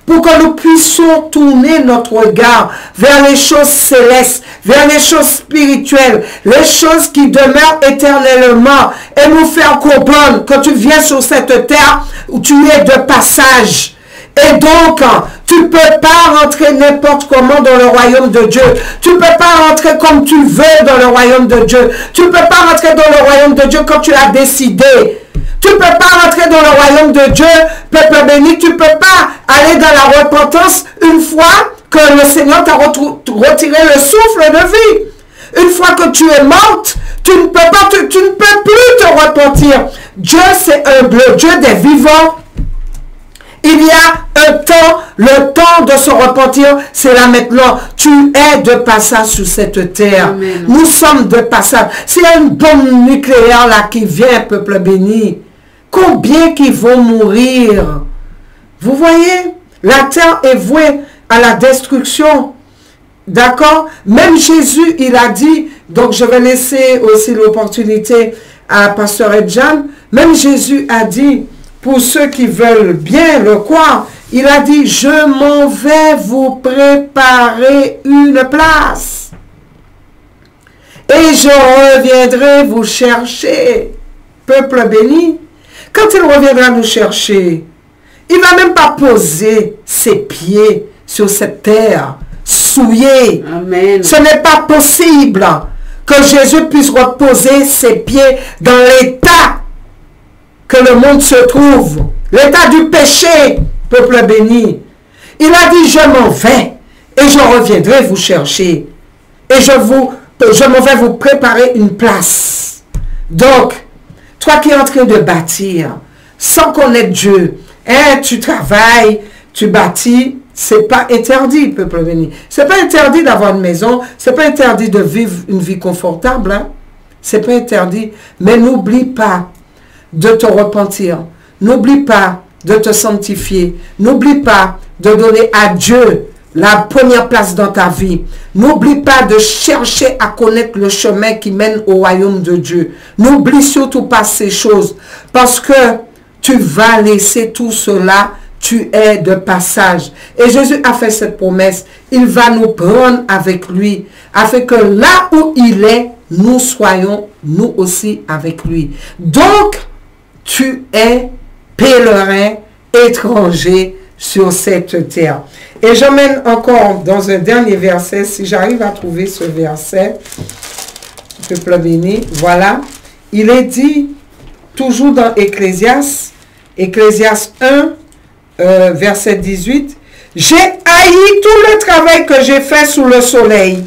A: pour que nous puissions tourner notre regard vers les choses célestes, vers les choses spirituelles, les choses qui demeurent éternellement, et nous faire comprendre que tu viens sur cette terre où tu es de passage. Et donc, tu ne peux pas rentrer n'importe comment dans le royaume de Dieu. Tu ne peux pas rentrer comme tu veux dans le royaume de Dieu. Tu ne peux pas rentrer dans le royaume de Dieu quand tu as décidé. Tu ne peux pas rentrer dans le royaume de Dieu, peuple béni. Tu ne peux pas aller dans la repentance une fois que le Seigneur t'a retiré le souffle de vie. Une fois que tu es morte, tu ne peux plus te repentir. Dieu, c'est un Dieu des vivants. Il y a un temps, le temps de se repentir, c'est là maintenant. Tu es de passage sur cette terre.
B: Amen.
A: Nous sommes de passage. S'il y a une bombe nucléaire là qui vient, peuple béni, combien qui vont mourir? Vous voyez, la terre est vouée à la destruction. D'accord? Même Jésus, il a dit, donc je vais laisser aussi l'opportunité à Pasteur Edjan, même Jésus a dit, pour ceux qui veulent bien le croire, Il a dit, je m'en vais vous préparer une place. Et je reviendrai vous chercher. Peuple béni, quand il reviendra nous chercher, il ne va même pas poser ses pieds sur cette terre souillée.
B: Amen.
A: Ce n'est pas possible que Jésus puisse reposer ses pieds dans l'état que le monde se trouve. L'état du péché, peuple béni. Il a dit, je m'en vais et je reviendrai vous chercher. Et je m'en vais vous préparer une place. Donc, toi qui es en train de bâtir, sans connaître Dieu, hein, tu travailles, tu bâtis, c'est pas interdit, peuple béni. C'est pas interdit d'avoir une maison, c'est pas interdit de vivre une vie confortable, hein. C'est pas interdit. Mais n'oublie pas de te repentir. N'oublie pas de te sanctifier. N'oublie pas de donner à Dieu la première place dans ta vie. N'oublie pas de chercher à connaître le chemin qui mène au royaume de Dieu. N'oublie surtout pas ces choses, parce que tu vas laisser tout cela, tu es de passage. Et Jésus a fait cette promesse, il va nous prendre avec lui, afin que là où il est, nous soyons nous aussi avec lui. Donc, tu es pèlerin, étranger sur cette terre. Et j'emmène encore dans un dernier verset, si j'arrive à trouver ce verset, peuple béni, voilà, il est dit, toujours dans Ecclésiaste 1, verset 18, « J'ai haï tout le travail que j'ai fait sous le soleil,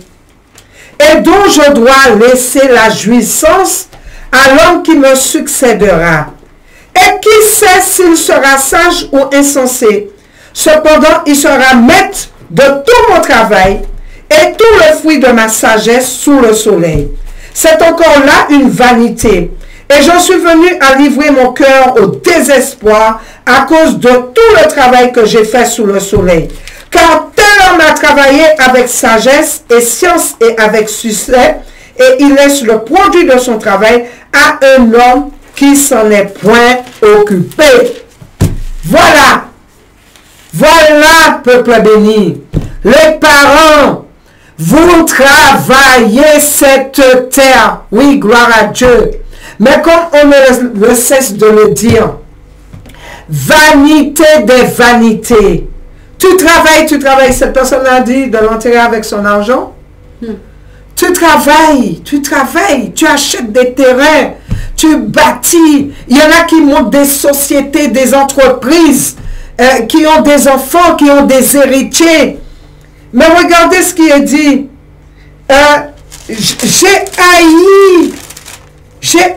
A: et dont je dois laisser la jouissance à l'homme qui me succédera. Et qui sait s'il sera sage ou insensé? Cependant, il sera maître de tout mon travail et tout le fruit de ma sagesse sous le soleil. C'est encore là une vanité. Et j'en suis venu à livrer mon cœur au désespoir à cause de tout le travail que j'ai fait sous le soleil. Car tel homme a travaillé avec sagesse et science et avec succès, et il laisse le produit de son travail à un homme qui s'en est point occupé. » Voilà. Voilà, peuple béni. Les parents, vous travaillez cette terre. Oui, gloire à Dieu. Mais comme on ne cesse de le dire, vanité des vanités. Tu travailles. Cette personne a dit de l'enterrer avec son argent. Tu travailles, tu achètes des terrains, tu bâtis. Il y en a qui montent des sociétés, des entreprises, qui ont des enfants, qui ont des héritiers. Mais regardez ce qui est dit. J'ai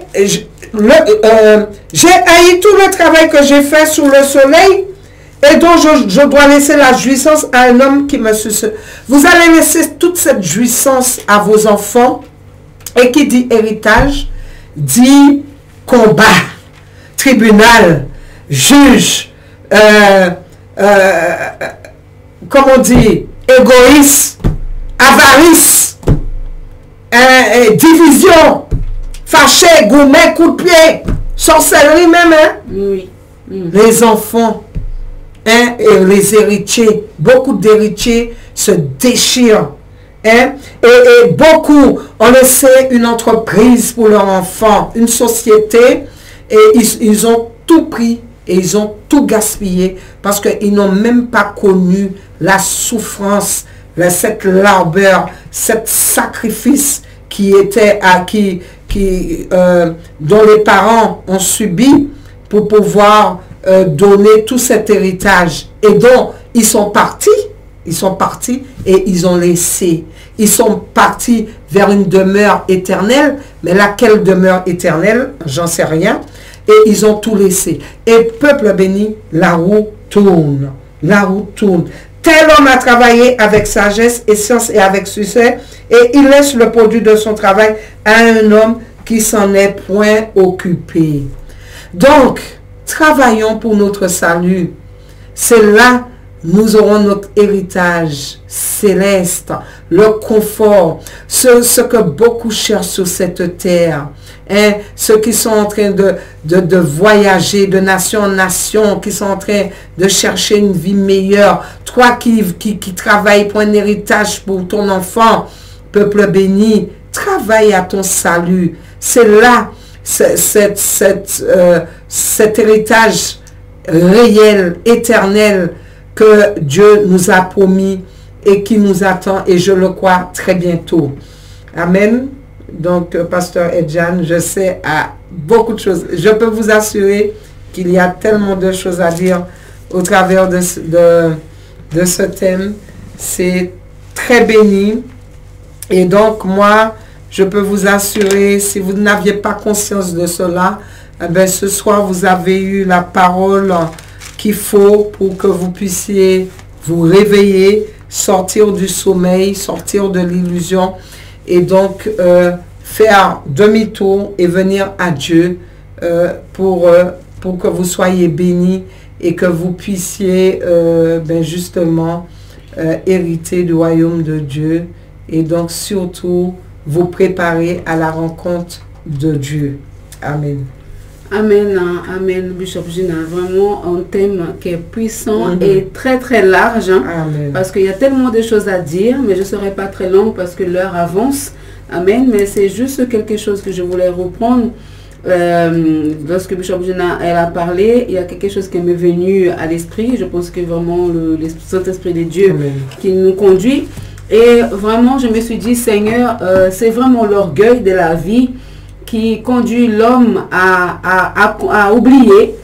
A: haï tout le travail que j'ai fait sous le soleil, et dont je dois laisser la jouissance à un homme qui me succède. Vous allez laisser toute cette jouissance à vos enfants. Et qui dit héritage, dit combat, tribunal, juge, comment on dit, égoïsme, avarice, division, fâché, gourmet, coup de pied, sorcellerie même, hein?
B: Oui.
A: Les enfants, hein, et les héritiers, beaucoup d'héritiers se déchirent, hein, et beaucoup ont laissé une entreprise pour leurs enfants, une société, et ils ont tout pris et ils ont tout gaspillé parce qu'ils n'ont même pas connu la souffrance, cette labeur, cet sacrifice qui était acquis, dont les parents ont subi pour pouvoir donner tout cet héritage, et dont ils sont partis et ils ont laissé. Ils sont partis vers une demeure éternelle, mais laquelle demeure éternelle, j'en sais rien, et ils ont tout laissé. Et peuple béni, la roue tourne, la roue tourne. Tel homme a travaillé avec sagesse et science et avec succès, et il laisse le produit de son travail à un homme qui s'en est point occupé. Donc, travaillons pour notre salut. C'est là nous aurons notre héritage céleste, le confort, ce que beaucoup cherchent sur cette terre. hein, ceux qui sont en train de voyager de nation en nation, qui sont en train de chercher une vie meilleure, toi qui travailles pour un héritage pour ton enfant, peuple béni, travaille à ton salut. C'est là, cet héritage réel, éternel, que Dieu nous a promis et qui nous attend, et je le crois très bientôt. Amen. Donc, Pasteur Edjan, je sais beaucoup de choses. Je peux vous assurer qu'il y a tellement de choses à dire au travers de ce thème. C'est très béni. Et donc, moi, je peux vous assurer, si vous n'aviez pas conscience de cela, eh bien, ce soir, vous avez eu la parole qu'il faut pour que vous puissiez vous réveiller, sortir du sommeil, sortir de l'illusion et donc faire demi-tour et venir à Dieu pour que vous soyez bénis et que vous puissiez justement hériter du royaume de Dieu et donc surtout vous préparer à la rencontre de Dieu. Amen.
B: Amen, amen, Bishop Gina. Vraiment un thème qui est puissant et très très large.
A: Amen.
B: Parce qu'il y a tellement de choses à dire, mais je ne serai pas très longue parce que l'heure avance. Amen. Mais c'est juste quelque chose que je voulais reprendre. Lorsque Bishop Gina elle a parlé, il y a quelque chose qui m'est venu à l'esprit. Je pense que vraiment le Saint-Esprit de Dieu qui nous conduit. Et vraiment, je me suis dit, Seigneur, c'est vraiment l'orgueil de la vie qui conduit l'homme à oublier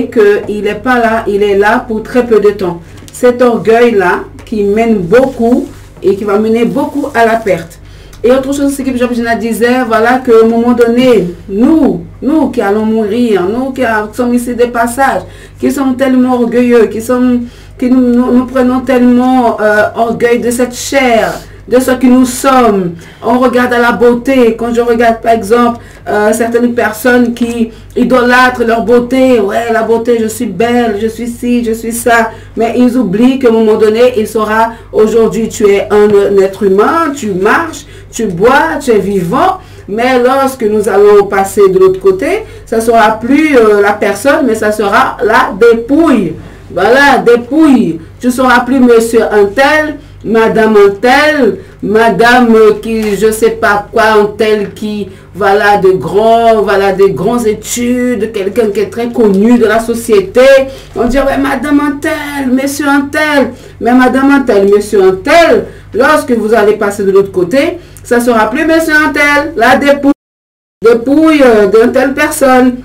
B: qu'il n'est pas là, il est là pour très peu de temps. Cet orgueil-là qui mène beaucoup et qui va mener beaucoup à la perte. Et autre chose, c'est que Bishop Gina disait, voilà, qu'à un moment donné, nous qui allons mourir, nous qui sommes ici de passage, qui sommes tellement orgueilleux, que nous prenons tellement orgueil de cette chair, de ce que nous sommes. On regarde à la beauté. Quand je regarde par exemple certaines personnes qui idolâtrent leur beauté, ouais, la beauté, je suis belle, je suis ci, je suis ça, mais ils oublient qu'à un moment donné, il sera, aujourd'hui tu es un être humain, tu marches, tu bois, tu es vivant, mais lorsque nous allons passer de l'autre côté, ça ne sera plus la personne, mais ça sera la dépouille. Voilà, dépouille. Tu ne seras plus monsieur un tel, madame un tel, madame qui, je ne sais pas quoi, un tel qui, voilà, de grandes études, quelqu'un qui est très connu de la société. On dit, ouais, madame un tel, monsieur un tel, mais madame un tel, monsieur un tel, lorsque vous allez passer de l'autre côté, ça ne sera plus monsieur un tel, la dépouille d'une telle personne.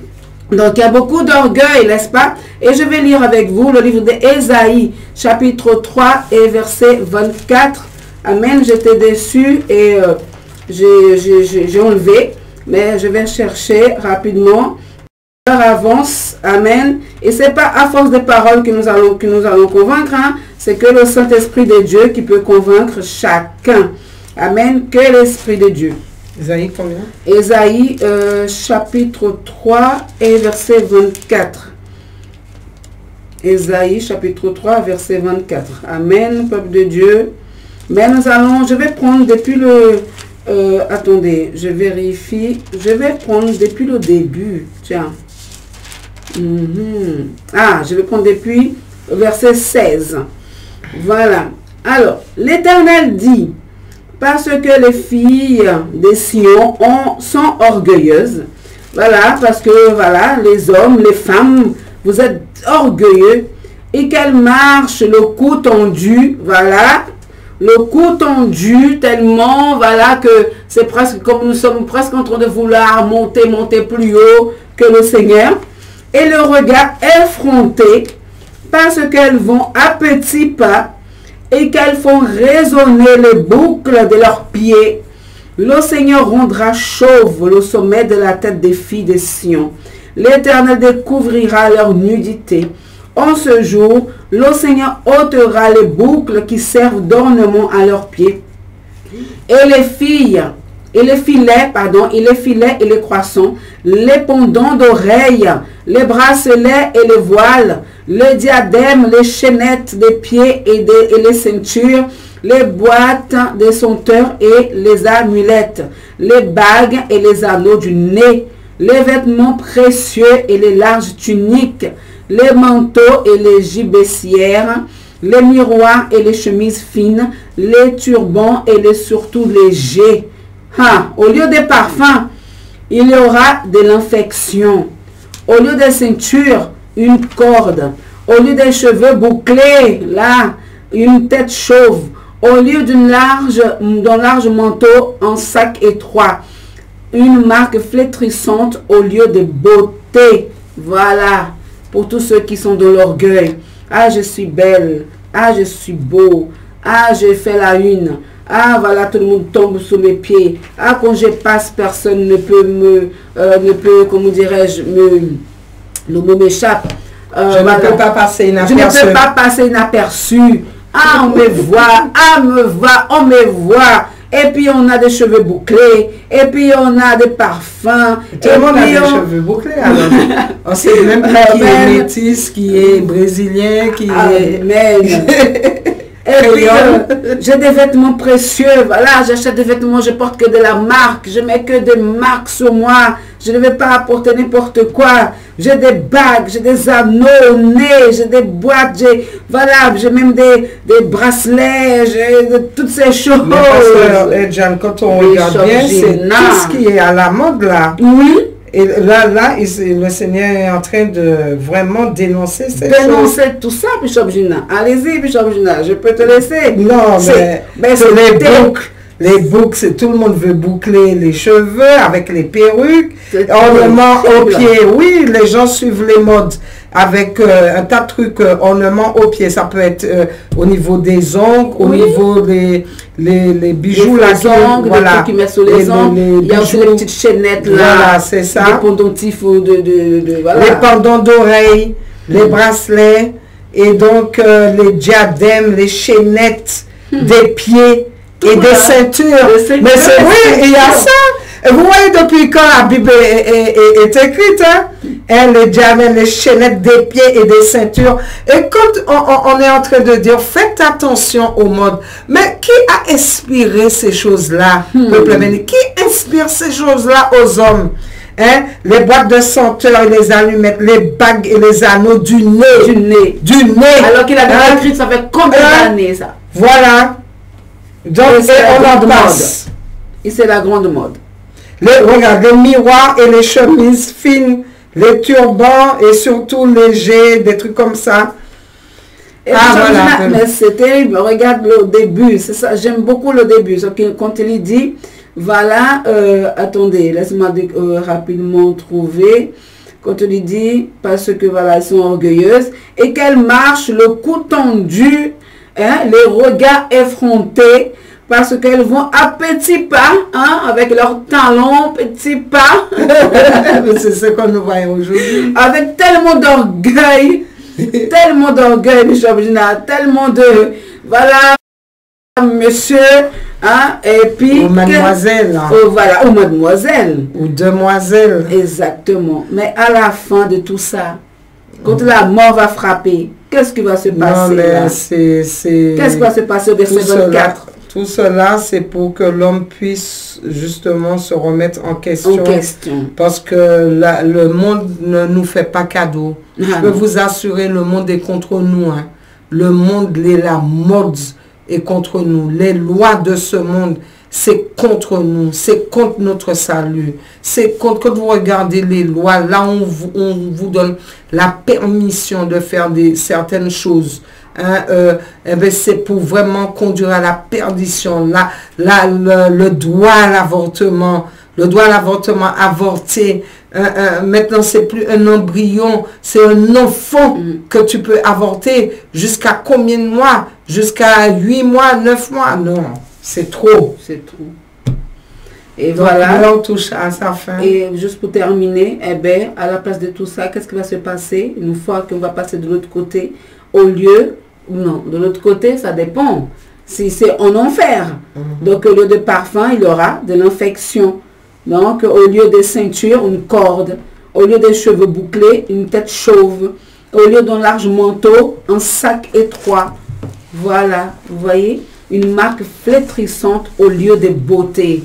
B: Donc, il y a beaucoup d'orgueil, n'est-ce pas? Et je vais lire avec vous le livre d'Ésaïe, chapitre 3 et verset 24. Amen. J'étais déçu et j'ai enlevé, mais je vais chercher rapidement. L'heure avance. Amen. Et ce n'est pas à force de paroles que nous allons convaincre, hein. C'est que le Saint-Esprit de Dieu qui peut convaincre chacun. Amen. Que l'Esprit de Dieu.
A: Ésaïe combien?
B: Ésaïe chapitre 3 et verset 24. Ésaïe chapitre 3 verset 24. Amen, peuple de Dieu. Mais je vais prendre depuis le... attendez, je vérifie. Je vais prendre depuis le début. Tiens. Je vais prendre depuis verset 16. Voilà. Alors, l'Éternel dit... Parce que les filles des Sion sont orgueilleuses. Voilà, parce que voilà, les hommes, les femmes, vous êtes orgueilleux. Et qu'elles marchent le cou tendu, voilà. Le cou tendu tellement, voilà, que c'est presque comme nous sommes presque en train de vouloir monter plus haut que le Seigneur. Et le regard effronté, parce qu'elles vont à petits pas, et qu'elles font résonner les boucles de leurs pieds. Le Seigneur rendra chauve le sommet de la tête des filles de Sion. L'Éternel découvrira leur nudité. En ce jour, le Seigneur ôtera les boucles qui servent d'ornement à leurs pieds. Et les filles et les filets, et les croissants, les pendants d'oreilles, les bracelets et les voiles, le diadème, les chaînettes des pieds et les ceintures, les boîtes des senteurs et les amulettes, les bagues et les anneaux du nez, les vêtements précieux et les larges tuniques, les manteaux et les gibecières, les miroirs et les chemises fines, les turbans et les surtout légers. Au lieu des parfums, il y aura de l'infection. Au lieu des ceintures, une corde. Au lieu des cheveux bouclés, là, une tête chauve. Au lieu d'un large manteau en sac étroit, une marque flétrissante au lieu de beauté. Voilà, pour tous ceux qui sont de l'orgueil. Ah, je suis belle. Ah, je suis beau. Ah, j'ai fait la une. Ah, voilà, tout le monde tombe sous mes pieds. Ah, quand je passe, personne ne peut, comment dirais-je, le mot m'échappe.
A: Je ne peux pas passer inaperçu.
B: Je ne peux pas passer inaperçu. Ah, on me voit. Ah, on me voit. Et puis, on a des cheveux bouclés. Et puis, on a des parfums.
A: Tout le monde a des cheveux bouclés, alors. On sait même pas qui est métis, qui est brésilien, qui est...
B: Et puis, j'ai des vêtements précieux. Voilà, j'achète des vêtements, je porte que de la marque. Je mets que des marques sur moi. Je ne vais pas apporter n'importe quoi. J'ai des bagues, j'ai des anneaux au nez, j'ai des boîtes, j'ai même des bracelets, j'ai toutes ces choses.
A: Mais parce que, Jeanne, quand on regarde bien, c'est tout ce qui est à la mode là.
B: Oui.
A: Et là, le Seigneur est en train de vraiment dénoncer ces choses.
B: Dénoncer tout ça, Bishop Gina. Allez-y, Bishop Gina, je peux te laisser.
A: Non, mais c'est les boucles, tout le monde veut boucler les cheveux avec les perruques, ornements aux pieds. Oui, les gens suivent les modes avec un tas de trucs, ornements aux pieds. Ça peut être au niveau des ongles, au niveau des bijoux,
B: les ongles, voilà, trucs qui mettent sur les ongles. Il y a aussi les petites chaînettes là.
A: Voilà, c'est ça.
B: Les pendentifs
A: voilà. Les pendants d'oreilles, les bracelets, et donc les diadèmes, les chaînettes des pieds. Et des ceintures. Mais c'est oui, il y a ça. Et vous voyez depuis quand la Bible est écrite, les diamants, les chaînettes des pieds et des ceintures. Et quand on est en train de dire, faites attention aux modes. Mais qui a inspiré ces choses-là, peuple béni? Qui inspire ces choses-là aux hommes? Les boîtes de senteurs et les allumettes, les bagues et les anneaux du nez. Du nez.
B: Alors qu'il a déjà écrit, ça fait combien d'années ça?
A: Voilà. Donc, on en passe.
B: Et c'est la grande mode.
A: Regarde, les miroirs et les chemises fines, les turbans et surtout légers, des trucs comme ça.
B: Et voilà. Mais c'est terrible. Regarde le début. C'est ça. J'aime beaucoup le début. Quand il dit, voilà, attendez, laisse-moi rapidement trouver. Quand il dit, parce que voilà, elles sont orgueilleuses et qu'elles marchent le cou tendu. Les regards effrontés parce qu'elles vont à petits pas, avec leurs talons, petits pas.
A: C'est ce qu'on nous voit aujourd'hui.
B: Avec tellement d'orgueil, Bishop Gina, tellement de, voilà, monsieur, et puis...
A: Ou mademoiselle.
B: Voilà, ou mademoiselle.
A: Ou demoiselle.
B: Exactement. Mais à la fin de tout ça, quand la mort va frapper, qu'est-ce qui va se passer là? Qu'est-ce qui va se passer au verset 24?
A: Tout cela, c'est pour que l'homme puisse justement se remettre en question. Parce que le monde ne nous fait pas cadeau. Je peux vous assurer, le monde est contre nous. Le monde, la mode est contre nous. Les lois de ce monde, c'est contre nous, c'est contre notre salut. C'est contre, quand vous regardez les lois, là on vous donne la permission de faire certaines choses. C'est pour vraiment conduire à la perdition. Le droit à l'avortement, avorté. Maintenant, c'est plus un embryon, c'est un enfant que tu peux avorter. Jusqu'à combien de mois? Jusqu'à 8 mois, 9 mois? Non. C'est trop.
B: C'est trop. Et
A: donc,
B: voilà.
A: On touche à sa fin.
B: Et juste pour terminer, à la place de tout ça, qu'est-ce qui va se passer une fois qu'on va passer de l'autre côté? Au lieu, non, de l'autre côté, ça dépend. si c'est en enfer. Donc au lieu de parfum, il y aura de l'infection. Donc au lieu de ceinture, une corde. Au lieu des cheveux bouclés, une tête chauve. Au lieu d'un large manteau, un sac étroit. Voilà, vous voyez, une marque flétrissante au lieu de beauté.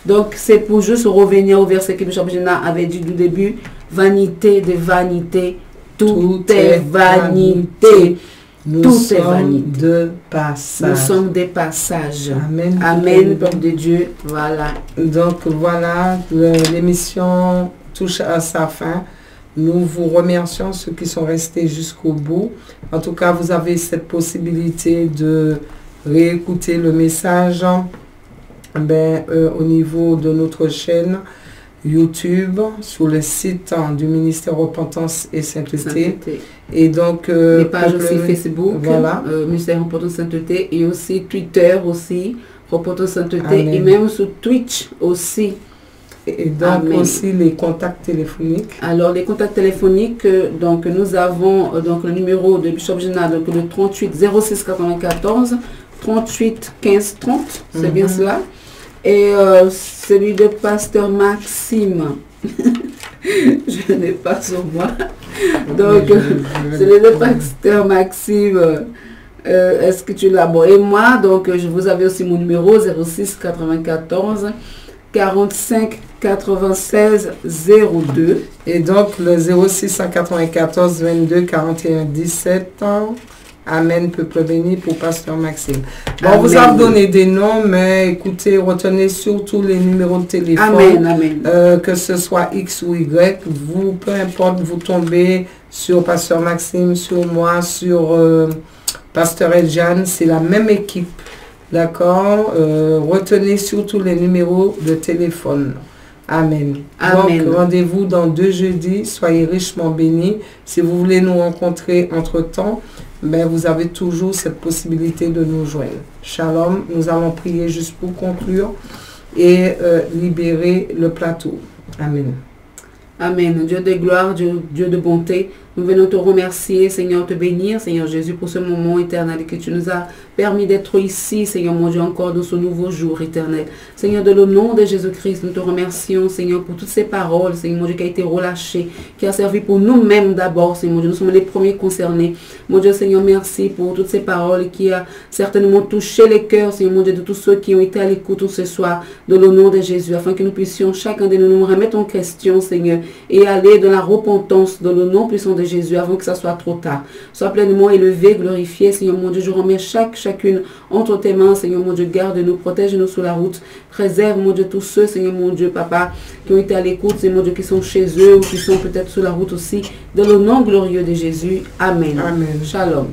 B: Donc c'est pour juste revenir au verset que Bishop Gina avait dit du début. Vanité de vanité, tout est vanité.
A: Nous sommes de passage.
B: Nous sommes des passages.
A: Amen.
B: Amen, peuple de Dieu. Voilà.
A: Donc voilà, l'émission touche à sa fin. Nous vous remercions ceux qui sont restés jusqu'au bout. En tout cas, vous avez cette possibilité de réécouter le message au niveau de notre chaîne YouTube, sur le site du ministère Repentance et Sainteté. Et donc,
B: les pages aussi Facebook,
A: voilà.
B: ministère Repentance et Sainteté, et aussi Twitter aussi, Repentance et Sainteté,
A: Amen.
B: et même sur Twitch aussi.
A: Et donc Amen. Aussi les contacts téléphoniques.
B: Alors les contacts téléphoniques, donc nous avons donc le numéro de Bishop Gina, donc le 38 06 94 38 15 30, c'est bien cela. Et celui de Pasteur Maxime, je n'ai pas sur moi. Donc, celui de Pasteur Maxime, est-ce que tu l'as? Bon, et moi, donc, je vous avais aussi mon numéro 06 94 45 96 02.
A: Et donc, le 06 94 22 41 17 ans. Amen, peuple béni, pour Pasteur Maxime. Bon, on vous a donné des noms, mais écoutez, retenez surtout les numéros de téléphone.
B: Amen, amen.
A: Que ce soit X ou Y, vous, peu importe, vous tombez sur Pasteur Maxime, sur moi, sur Pasteur Edjan, c'est la même équipe. D'accord? Retenez surtout les numéros de téléphone. Amen.
B: Amen.
A: Donc, rendez-vous dans 2 jeudis. Soyez richement bénis. Si vous voulez nous rencontrer entre-temps, vous avez toujours cette possibilité de nous joindre. Shalom. Nous allons prier juste pour conclure et libérer le plateau. Amen.
B: Amen. Dieu de gloire, Dieu de bonté, nous venons te remercier, Seigneur, te bénir, Seigneur Jésus, pour ce moment éternel que tu nous as permis d'être ici, Seigneur mon Dieu, encore dans ce nouveau jour éternel. Seigneur, de le nom de Jésus-Christ, nous te remercions, Seigneur, pour toutes ces paroles, Seigneur mon Dieu, qui a été relâchée, qui a servi pour nous-mêmes d'abord, Seigneur mon Dieu, nous sommes les premiers concernés. Mon Dieu, Seigneur, merci pour toutes ces paroles qui a certainement touché les cœurs, Seigneur mon Dieu, de tous ceux qui ont été à l'écoute ce soir, de le nom de Jésus, afin que nous puissions chacun de nous remettre en question, Seigneur, et aller dans la repentance, dans le nom puissant de Jésus, avant que ça soit trop tard. Sois pleinement élevé, glorifié, Seigneur mon Dieu. Je remets chacune entre tes mains, Seigneur mon Dieu. Garde-nous, protège-nous sur la route. Préserve, mon Dieu, tous ceux, Seigneur mon Dieu, Papa, qui ont été à l'écoute, Seigneur mon Dieu, qui sont chez eux ou qui sont peut-être sur la route aussi. Dans le nom glorieux de Jésus. Amen.
A: Amen.
B: Shalom.